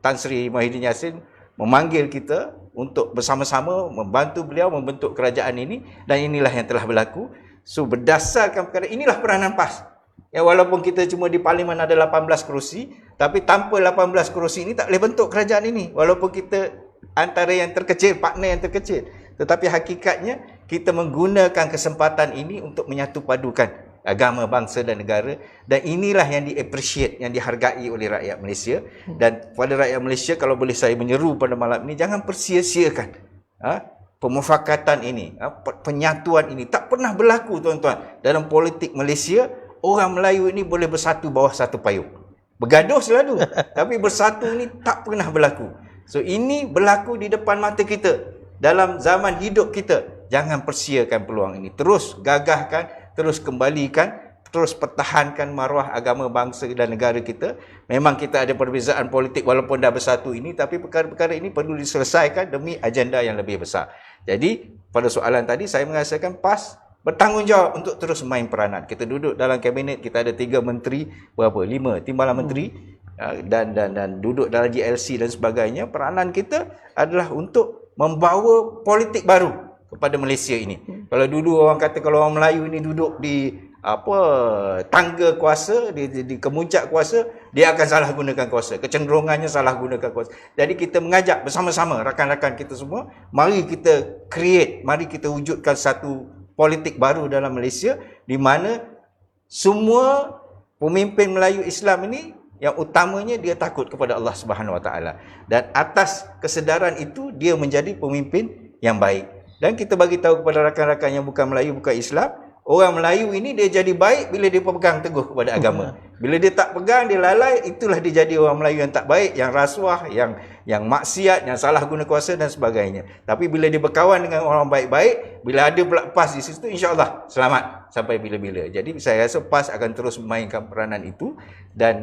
Tan Sri Muhyiddin Yassin memanggil kita untuk bersama-sama membantu beliau membentuk kerajaan ini, dan inilah yang telah berlaku. So berdasarkan perkara inilah peranan PAS. Ya, walaupun kita cuma di parlimen ada 18 kerusi, tapi tanpa 18 kerusi ini tak boleh bentuk kerajaan ini. Walaupun kita antara yang terkecil, partner yang terkecil. Tetapi hakikatnya kita menggunakan kesempatan ini untuk menyatu padukan agama, bangsa dan negara. Dan inilah yang di-appreciate, yang dihargai oleh rakyat Malaysia. Dan pada rakyat Malaysia, kalau boleh saya menyeru pada malam ini, jangan persia-siakan pemufakatan ini, penyatuan ini. Tak pernah berlaku, tuan-tuan. Dalam politik Malaysia, orang Melayu ini boleh bersatu bawah satu payung. Bergaduh selalu, tapi bersatu ini tak pernah berlaku. So ini berlaku di depan mata kita. Dalam zaman hidup kita, jangan persiakan peluang ini. Terus gagahkan, terus kembalikan, terus pertahankan maruah agama, bangsa dan negara kita. Memang kita ada perbezaan politik walaupun dah bersatu ini, tapi perkara-perkara ini perlu diselesaikan demi agenda yang lebih besar. Jadi pada soalan tadi, saya merasakan PAS bertanggungjawab untuk terus main peranan. Kita duduk dalam kabinet, kita ada 3 menteri, 5 timbalan menteri, dan duduk dalam GLC dan sebagainya. Peranan kita adalah untuk membawa politik baru kepada Malaysia ini. Kalau dulu orang kata kalau orang Melayu ini duduk di tangga kuasa, di kemuncak kuasa, dia akan salah gunakan kuasa. Kecenderungannya salah gunakan kuasa. Jadi kita mengajak bersama-sama rakan-rakan kita semua, mari kita create, mari kita wujudkan satu politik baru dalam Malaysia, di mana semua pemimpin Melayu Islam ini yang utamanya dia takut kepada Allah Subhanahu Wa Taala, dan atas kesedaran itu dia menjadi pemimpin yang baik. Dan kita bagi tahu kepada rakan-rakan yang bukan Melayu, bukan Islam, orang Melayu ini dia jadi baik bila dia pegang teguh kepada agama. Bila dia tak pegang, dia lalai, itulah dia jadi orang Melayu yang tak baik, yang rasuah, yang maksiat, yang salah guna kuasa dan sebagainya. Tapi bila dia berkawan dengan orang baik-baik, bila ada pula PAS di situ, insya-Allah selamat sampai bila-bila. Jadi saya rasa PAS akan terus memainkan peranan itu, dan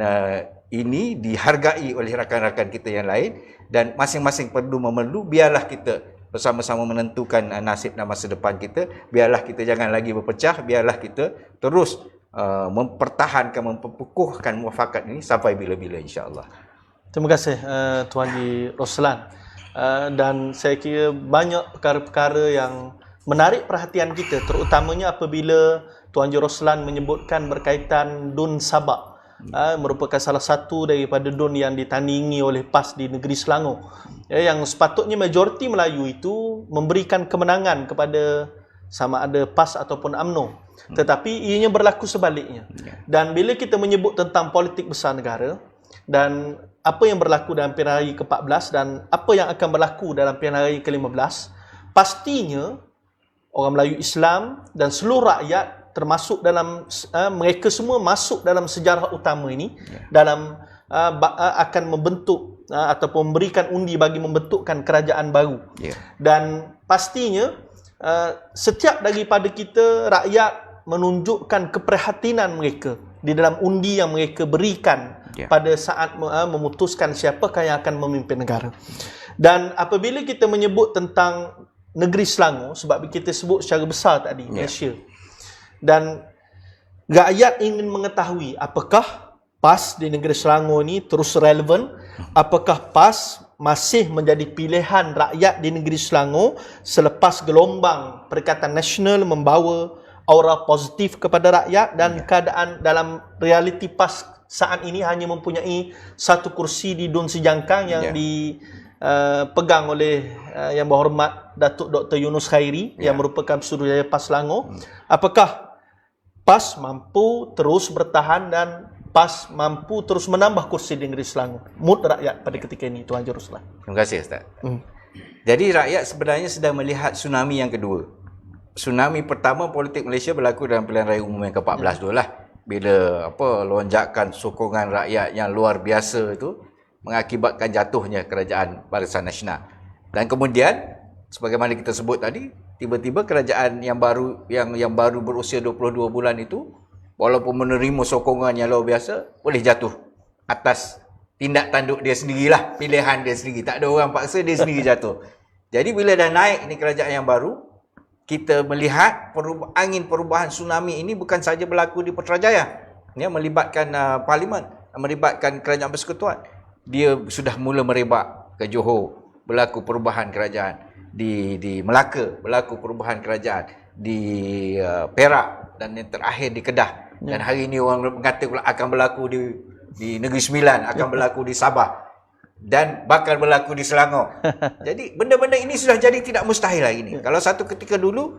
ini dihargai oleh rakan-rakan kita yang lain, dan masing-masing perlu memerlu. Biarlah kita bersama-sama menentukan nasib dan masa depan kita. Biarlah kita jangan lagi berpecah, biarlah kita terus mempertahankan, memperkukuhkan muafakat ini sampai bila-bila, insya-Allah.
Terima kasih Tuan Haji Roslan. Dan saya kira banyak perkara-perkara yang menarik perhatian kita, terutamanya apabila Tuan Haji Roslan menyebutkan berkaitan Dun Sabak, merupakan salah satu daripada dun yang ditandingi oleh PAS di negeri Selangor, yang sepatutnya majoriti Melayu itu memberikan kemenangan kepada sama ada PAS ataupun UMNO, tetapi ianya berlaku sebaliknya. Dan bila kita menyebut tentang politik besar negara dan apa yang berlaku dalam pilihan raya ke-14 dan apa yang akan berlaku dalam pilihan raya ke-15, pastinya orang Melayu Islam dan seluruh rakyat termasuk dalam mereka semua masuk dalam sejarah utama ini, dalam akan membentuk ataupun memberikan undi bagi membentukkan kerajaan baru. Dan pastinya setiap daripada kita, rakyat menunjukkan keprihatinan mereka di dalam undi yang mereka berikan pada saat memutuskan siapakah yang akan memimpin negara. Dan apabila kita menyebut tentang negeri Selangor, sebab kita sebut secara besar tadi, Malaysia, dan rakyat ingin mengetahui apakah PAS di negeri Selangor ini terus relevan, apakah PAS masih menjadi pilihan rakyat di negeri Selangor selepas gelombang Perikatan Nasional membawa aura positif kepada rakyat, dan keadaan dalam realiti PAS saat ini hanya mempunyai satu kursi di Dun Sejangkang yang dipegang oleh Yang Berhormat Datuk Dr. Yunus Khairi yang merupakan Suruhjaya PAS Selangor. Apakah PAS mampu terus bertahan dan PAS mampu terus menambah kursi di negeri Selangor? Mood rakyat pada ketika ini, Tuan Haji Roslan.
Terima kasih, Ustaz. Jadi rakyat sebenarnya sedang melihat tsunami yang kedua. Tsunami pertama politik Malaysia berlaku dalam pilihan raya umum yang ke-14 dulu lah. Bila lonjakan sokongan rakyat yang luar biasa itu mengakibatkan jatuhnya kerajaan Barisan Nasional. Dan kemudian sebagaimana kita sebut tadi, tiba-tiba kerajaan yang baru yang baru berusia 22 bulan itu walaupun menerima sokongan yang luar biasa, boleh jatuh atas tindak tanduk dia sendirilah, pilihan dia sendiri. Tak ada orang paksa, dia sendiri jatuh. Jadi bila dah naik ni kerajaan yang baru, kita melihat angin perubahan tsunami ini bukan saja berlaku di Putrajaya. Dia melibatkan parlimen, melibatkan kerajaan persekutuan. Dia sudah mula merebak ke Johor, berlaku perubahan kerajaan. Di Melaka berlaku perubahan kerajaan, di Perak, dan yang terakhir di Kedah. Dan hari ini orang mengata akan berlaku di Negeri Sembilan, akan berlaku di Sabah, dan bakal berlaku di Selangor. Jadi benda-benda ini sudah jadi tidak mustahil hari ini. Kalau satu ketika dulu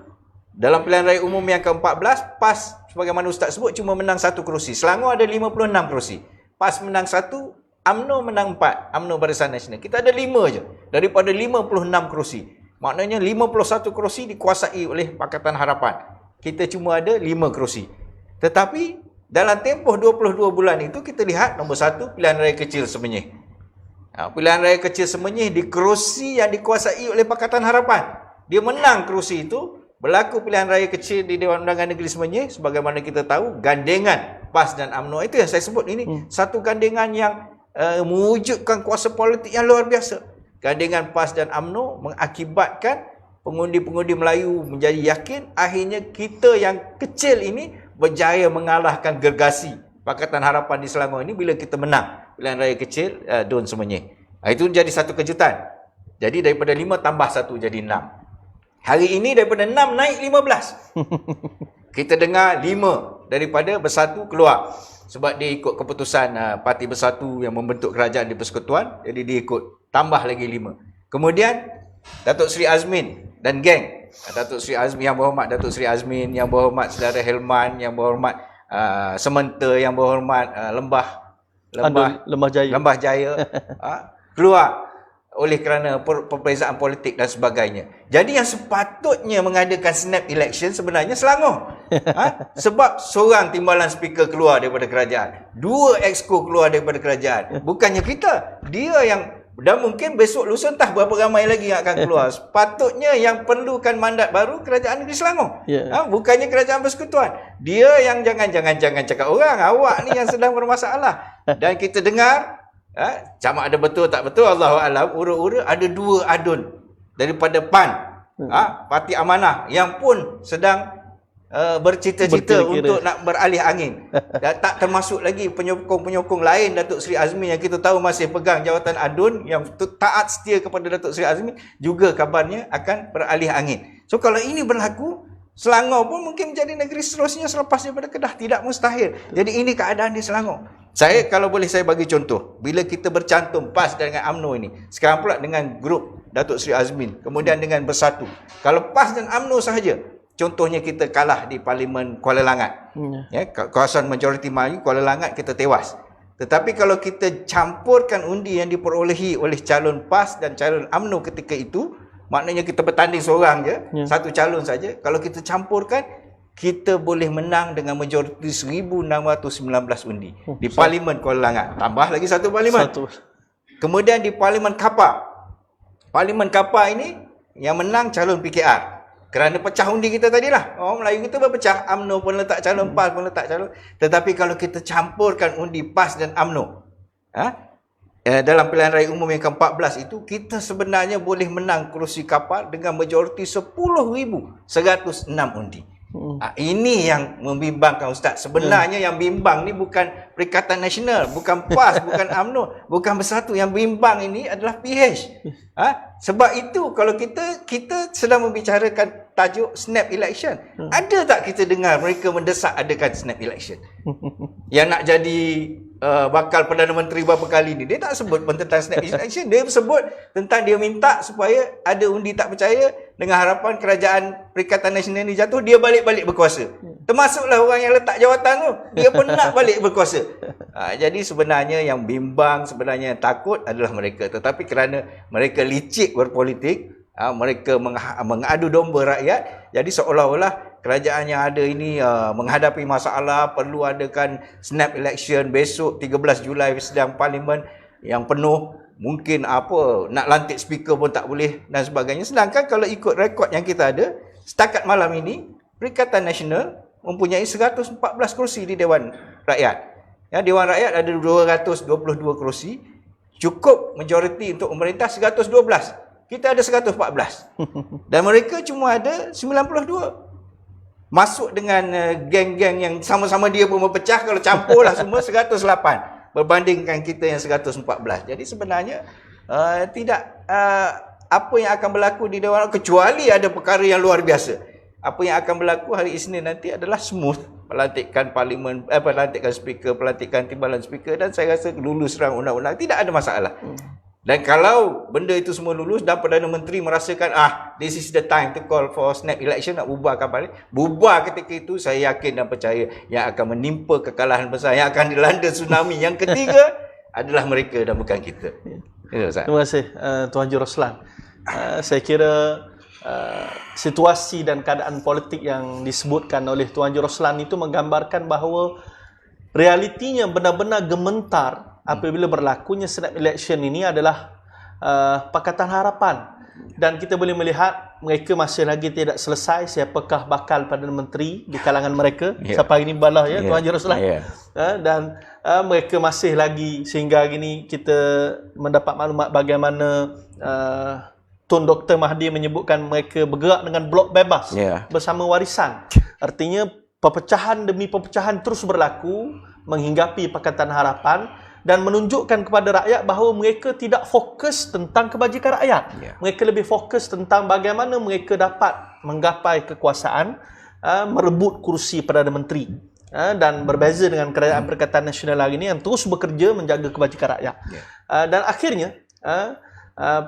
dalam pilihan raya umum yang ke-14, PAS sebagaimana Ustaz sebut cuma menang 1 kerusi. Selangor ada 56 kerusi. PAS menang 1, UMNO menang 4, UMNO Barisan Nasional. Kita ada 5 je daripada 56 kerusi. Maknanya 51 kerusi dikuasai oleh Pakatan Harapan. Kita cuma ada 5 kerusi. Tetapi dalam tempoh 22 bulan itu kita lihat nombor 1 pilihan raya kecil Semenyih. Pilihan raya kecil Semenyih di kerusi yang dikuasai oleh Pakatan Harapan. Dia menang kerusi itu. Berlaku pilihan raya kecil di Dewan Undangan Negeri Semenyih. Sebagaimana kita tahu, gandengan PAS dan UMNO itu yang saya sebut ini satu gandengan yang mewujudkan kuasa politik yang luar biasa. Gandengan PAS dan UMNO mengakibatkan pengundi-pengundi Melayu menjadi yakin akhirnya kita yang kecil ini berjaya mengalahkan gergasi Pakatan Harapan di Selangor ini bila kita menang pilihan raya kecil Dun Semenyih. Itu jadi satu kejutan. Jadi daripada 5 tambah 1 jadi 6. Hari ini daripada 6 naik 15. Kita dengar 5 daripada Bersatu keluar. Sebab dia ikut keputusan Parti Bersatu yang membentuk kerajaan di Persekutuan. Jadi dia ikut. Tambah lagi 5. Kemudian Datuk Seri Azmin dan geng. Datuk Seri Azmin, Yang Berhormat Datuk Seri Azmin, Yang Berhormat Saudara Helman, Yang Berhormat Sementa, Yang Berhormat Lembah Jaya keluar oleh kerana perbezaan politik dan sebagainya. Jadi yang sepatutnya mengadakan snap election sebenarnya Selangor. Sebab seorang timbalan speaker keluar daripada kerajaan, 2 exco keluar daripada kerajaan. Bukannya kita. Dia yang, dan mungkin besok lusa entah berapa ramai lagi yang akan keluar. Sepatutnya yang perlukan mandat baru kerajaan negeri Selangor. Bukannya kerajaan persekutuan. Dia yang jangan cakap orang, awak ni yang sedang bermasalah. Dan kita dengar sama ada betul tak betul, Allahualam, ura-ura ada 2 adun daripada PAN, Parti Amanah, yang pun sedang bercita-cita
Berkira-kira.
untuk nak beralih angin. Dan tak termasuk lagi penyokong-penyokong lain Datuk Seri Azmin yang kita tahu masih pegang jawatan ADUN yang taat setia kepada Datuk Seri Azmin juga kabarnya akan beralih angin. So kalau ini berlaku, Selangor pun mungkin menjadi negeri seterusnya selepas daripada Kedah, tidak mustahil. Jadi ini keadaan di Selangor. Kalau boleh saya bagi contoh, bila kita bercantum PAS dengan UMNO ini, sekarang pula dengan grup Datuk Seri Azmin, kemudian dengan Bersatu. Kalau PAS dan UMNO sahaja, contohnya kita kalah di Parlimen Kuala Langat. Ya, kawasan majoriti Melayu, Kuala Langat kita tewas. Tetapi kalau kita campurkan undi yang diperolehi oleh calon PAS dan calon UMNO ketika itu, maknanya kita bertanding seorang je, satu calon saja. Kalau kita campurkan, kita boleh menang dengan majoriti 1,619 undi di Parlimen Kuala Langat. Tambah lagi satu parlimen. Kemudian di Parlimen Kapar. Parlimen Kapar ini yang menang calon PKR. Kerana pecah undi kita tadilah. Orang Melayu kita berpecah. UMNO pun letak calon, PAS pun letak calon. Tetapi kalau kita campurkan undi PAS dan UMNO, dalam pilihan raya umum yang ke-14 itu, kita sebenarnya boleh menang kerusi kapal dengan majoriti 10,106 undi. Ini yang membimbangkan Ustaz. Sebenarnya yang bimbang ni bukan Perikatan Nasional, bukan PAS, bukan UMNO, bukan Bersatu. Yang bimbang ini adalah PH. Sebab itu kalau kita sedang membicarakan tajuk snap election, ada tak kita dengar mereka mendesak adakan snap election? Yang nak jadi bakal Perdana Menteri berapa kali ni, dia tak sebut pun tentang snap election. Dia sebut tentang dia minta supaya ada undi tak percaya dengan harapan kerajaan Perikatan Nasional ni jatuh, dia balik berkuasa. Termasuklah orang yang letak jawatan tu, dia pun nak balik berkuasa. Jadi sebenarnya yang bimbang, sebenarnya yang takut adalah mereka. Tetapi kerana mereka licik berpolitik, mereka mengadu domba rakyat, jadi seolah-olah kerajaan yang ada ini menghadapi masalah, perlu adakan snap election besok 13 Julai sedang parlimen yang penuh, mungkin nak lantik speaker pun tak boleh dan sebagainya. Sedangkan kalau ikut rekod yang kita ada, setakat malam ini Perikatan Nasional mempunyai 114 kerusi di Dewan Rakyat. Ya, Dewan Rakyat ada 222 kerusi, cukup majoriti untuk pemerintah 112. Kita ada 114. Dan mereka cuma ada 92. Masuk dengan geng-geng yang sama-sama dia pun berpecah, kalau campurlah semua 108 berbandingkan kita yang 114. Jadi sebenarnya tidak apa yang akan berlaku di Dewan, kecuali ada perkara yang luar biasa. Apa yang akan berlaku hari Isnin nanti adalah smooth pelantikan parlimen, pelantikan speaker, pelantikan timbalan speaker, dan saya rasa lulus rang undang-undang, tidak ada masalah. Dan kalau benda itu semua lulus dan Perdana Menteri merasakan this is the time to call for snap election, nak bubarkan balik, bubar ketika itu, saya yakin dan percaya yang akan menimpa kekalahan besar, yang akan dilanda tsunami yang ketiga adalah mereka dan bukan kita.
Terima kasih Tuan Haji Roslan. Saya kira situasi dan keadaan politik yang disebutkan oleh Tuan Haji Roslan itu menggambarkan bahawa realitinya benar-benar gementar apabila berlakunya snap election ini adalah Pakatan Harapan. Dan kita boleh melihat mereka masih lagi tidak selesai siapakah bakal Perdana Menteri di kalangan mereka. Sampai ini balah Tuan Haji Roslan. Dan mereka masih lagi, sehingga gini kita mendapat maklumat bagaimana Tun Dr. Mahdi menyebutkan mereka bergerak dengan blok bebas bersama warisan. Artinya perpecahan demi perpecahan terus berlaku menghinggapi Pakatan Harapan dan menunjukkan kepada rakyat bahawa mereka tidak fokus tentang kebajikan rakyat. Mereka lebih fokus tentang bagaimana mereka dapat menggapai kekuasaan, merebut kursi Perdana Menteri. Dan berbeza dengan kerajaan Perikatan Nasional hari ini yang terus bekerja menjaga kebajikan rakyat. Dan akhirnya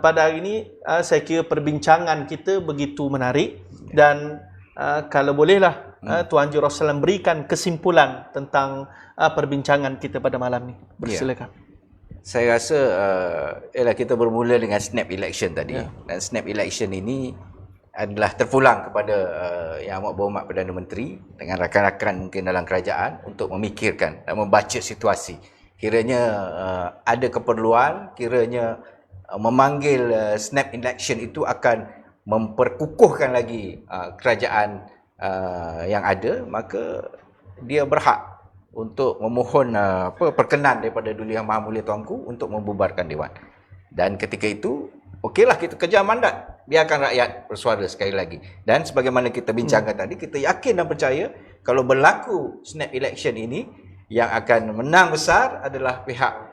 pada hari ini saya kira perbincangan kita begitu menarik, dan kalau bolehlah Tuan Haji Roslan berikan kesimpulan tentang perbincangan kita pada malam ni. Bersilakan.
Saya rasa kita bermula dengan snap election tadi. Dan snap election ini adalah terpulang kepada Yang Amat Berhormat Perdana Menteri dengan rakan-rakan mungkin dalam kerajaan untuk memikirkan dan membaca situasi. Kiranya ada keperluan, kiranya memanggil snap election itu akan memperkukuhkan lagi kerajaan yang ada, maka dia berhak untuk memohon perkenan daripada Duli Yang Maha Mulia Tuanku untuk membubarkan Dewan. Dan ketika itu, okeylah kita kejar mandat. biarkan rakyat bersuara sekali lagi. Dan sebagaimana kita bincangkan tadi, kita yakin dan percaya kalau berlaku snap election ini, yang akan menang besar adalah pihak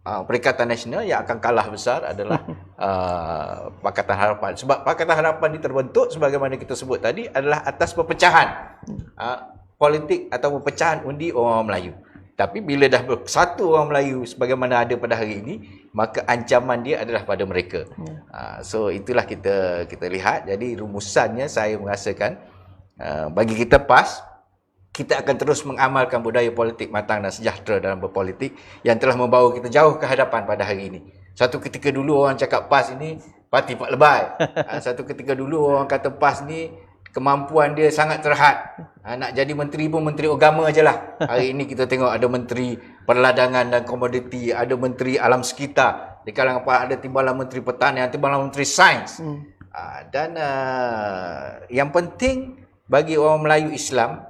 Perikatan Nasional, yang akan kalah besar adalah Pakatan Harapan. Sebab Pakatan Harapan ini terbentuk sebagaimana kita sebut tadi adalah atas perpecahan politik atau perpecahan undi orang Melayu. Tapi bila dah bersatu orang Melayu sebagaimana ada pada hari ini, maka ancaman dia adalah pada mereka. So itulah kita lihat. Jadi rumusannya saya merasakan bagi kita PAS, kita akan terus mengamalkan budaya politik matang dan sejahtera dalam berpolitik yang telah membawa kita jauh ke hadapan pada hari ini. Satu ketika dulu orang cakap PAS ini parti Pak Lebay. Satu ketika dulu orang kata PAS ni kemampuan dia sangat terhad. Nak jadi menteri pun menteri agama je lah. Hari ini kita tengok ada menteri perladangan dan komoditi, ada menteri alam sekitar. Di kalangan PAS ada timbalan menteri pertanian, timbalan menteri sains. Dan yang penting bagi orang Melayu Islam,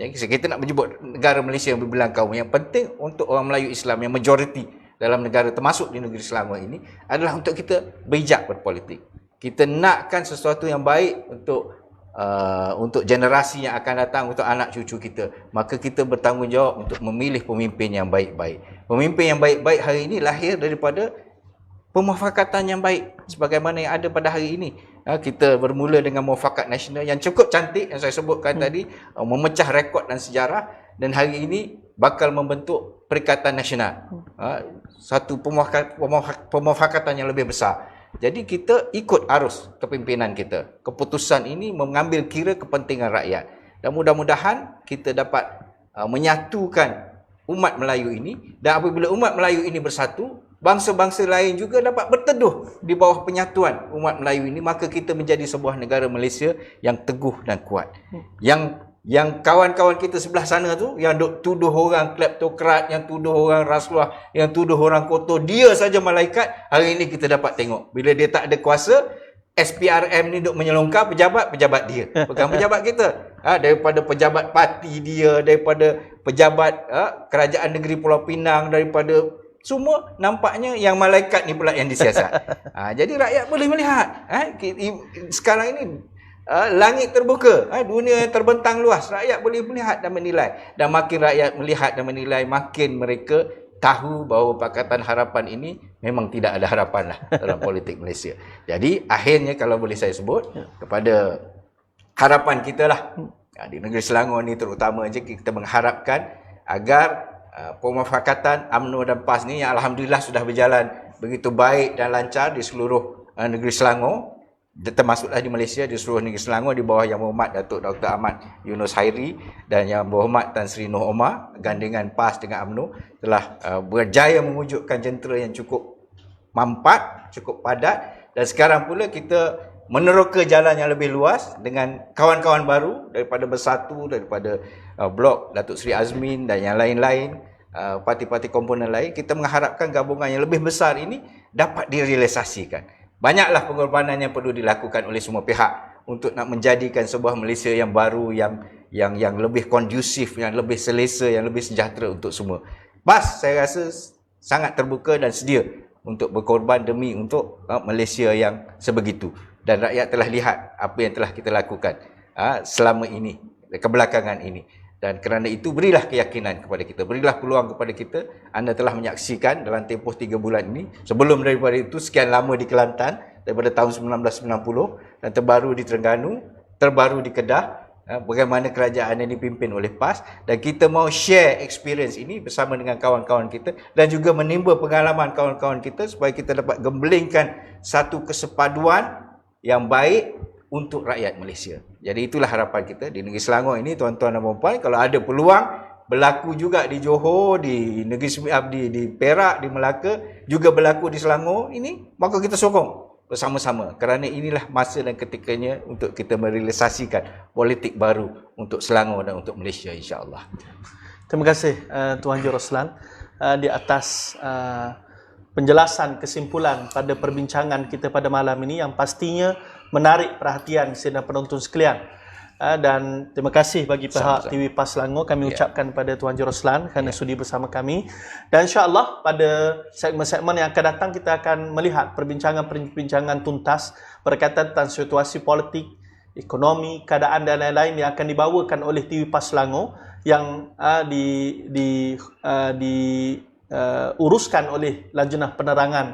kita nak menyebut negara Malaysia yang berbilang kaum, yang penting untuk orang Melayu Islam yang majoriti dalam negara termasuk di negeri Selangor ini adalah untuk kita bijak berpolitik. Kita nakkan sesuatu yang baik untuk generasi yang akan datang, untuk anak cucu kita. Maka kita bertanggungjawab untuk memilih pemimpin yang baik-baik. Pemimpin yang baik-baik hari ini lahir daripada pemufakatan yang baik sebagaimana yang ada pada hari ini. Kita bermula dengan mufakat nasional yang cukup cantik yang saya sebutkan tadi, memecah rekod dan sejarah, dan hari ini bakal membentuk Perikatan Nasional, satu pemufakatan yang lebih besar. Jadi kita ikut arus kepimpinan kita. Keputusan ini mengambil kira kepentingan rakyat, dan mudah-mudahan kita dapat menyatukan umat Melayu ini, dan apabila umat Melayu ini bersatu, bangsa-bangsa lain juga dapat berteduh di bawah penyatuan umat Melayu ini, maka kita menjadi sebuah negara Malaysia yang teguh dan kuat. Yang kawan-kawan kita sebelah sana tu, yang tuduh orang kleptokrat, yang tuduh orang rasuah, yang tuduh orang kotor, dia saja malaikat, hari ini kita dapat tengok. Bila dia tak ada kuasa, SPRM ni duk menyelongkar pejabat dia. Bukan pejabat kita. Daripada pejabat parti dia, daripada pejabat kerajaan negeri Pulau Pinang, daripada semua nampaknya yang malaikat ni pula yang disiasat. Jadi rakyat boleh melihat. Sekarang ini langit terbuka, dunia terbentang luas. Rakyat boleh melihat dan menilai. Dan makin rakyat melihat dan menilai, makin mereka tahu bahawa Pakatan Harapan ini memang tidak ada harapan lah dalam politik Malaysia. Jadi akhirnya kalau boleh saya sebut kepada harapan kita lah di negeri Selangor ni terutama je, kita mengharapkan agar pemufakatan UMNO dan PAS ni yang alhamdulillah sudah berjalan begitu baik dan lancar di seluruh negeri Selangor, termasuklah di Malaysia, di seluruh negeri Selangor, di bawah Yang Berhormat Datuk Dr. Ahmad Yunus Hairi dan Yang Berhormat Tan Sri Noh Omar, gandingan PAS dengan UMNO telah berjaya mewujudkan jentera yang cukup mampat, cukup padat, dan sekarang pula kita meneroka jalan yang lebih luas dengan kawan-kawan baru daripada Bersatu, daripada Blok Datuk Seri Azmin dan yang lain-lain, parti-parti komponen lain. Kita mengharapkan gabungan yang lebih besar ini dapat direalisasikan. Banyaklah pengorbanan yang perlu dilakukan oleh semua pihak untuk nak menjadikan sebuah Malaysia yang baru, yang lebih kondusif, yang lebih selesa, yang lebih sejahtera untuk semua. PAS saya rasa sangat terbuka dan sedia untuk berkorban demi untuk Malaysia yang sebegitu. Dan rakyat telah lihat apa yang telah kita lakukan selama ini, kebelakangan ini. Dan kerana itu berilah keyakinan kepada kita, berilah peluang kepada kita. Anda telah menyaksikan dalam tempoh 3 bulan ini, sebelum daripada itu sekian lama di Kelantan, daripada tahun 1990, dan terbaru di Terengganu, terbaru di Kedah, bagaimana kerajaan ini dipimpin oleh PAS. Dan kita mau share experience ini bersama dengan kawan-kawan kita, dan juga menimba pengalaman kawan-kawan kita supaya kita dapat gembelingkan satu kesepaduan yang baik untuk rakyat Malaysia. Jadi itulah harapan kita di negeri Selangor ini, tuan-tuan dan puan-puan. Kalau ada peluang berlaku juga di Johor, di negeri di Perak, di Melaka, juga berlaku di Selangor ini, maka kita sokong bersama-sama. Kerana inilah masa dan ketikanya untuk kita merealisasikan politik baru untuk Selangor dan untuk Malaysia, insya-Allah.
Terima kasih Tuan Haji Roslan di atas penjelasan kesimpulan pada perbincangan kita pada malam ini yang pastinya menarik perhatian sidang penonton sekalian. Dan terima kasih bagi pihak TV PAS Selangor. Kami ucapkan pada Tuan Roslan kerana sudi bersama kami. Dan insya-Allah pada segmen-segmen yang akan datang kita akan melihat perbincangan tuntas berkaitan tentang situasi politik, ekonomi, keadaan dan lain-lain yang akan dibawakan oleh TV PAS Selangor yang diuruskan oleh Lajnah Penerangan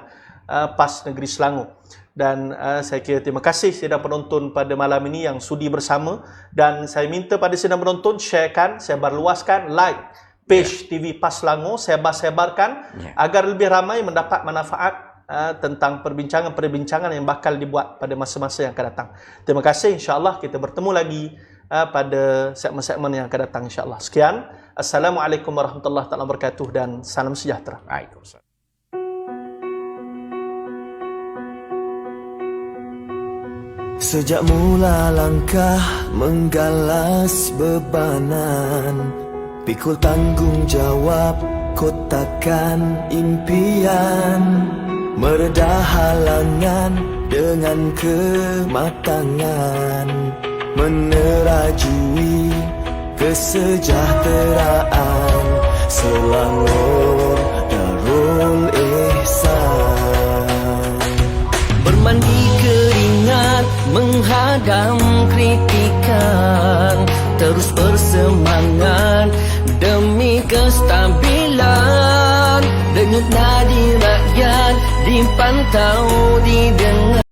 PAS Negeri Selangor. Dan saya kira terima kasih sidang penonton pada malam ini yang sudi bersama, dan saya minta pada sidang penonton sharekan, sebarluaskan, like page TV PAS Selangor, sebarkan agar lebih ramai mendapat manfaat tentang perbincangan yang bakal dibuat pada masa-masa yang akan datang. Terima kasih, insya-Allah kita bertemu lagi pada segmen-segmen yang akan datang insya-Allah. Sekian, Assalamualaikum warahmatullahi wabarakatuh dan salam sejahtera.
Waalaikumsalam.
Sejak mula langkah menggalas bebanan, pikul tanggung jawab kotakan impian, mereda halangan dengan kematangan, menerajui kesejahteraan Selangor Darul Ihsan.
Bermandi keringat menghadam kritikan, terus bersemangat demi kestabilan. Denyut nadi rakyat dipantau, didengar.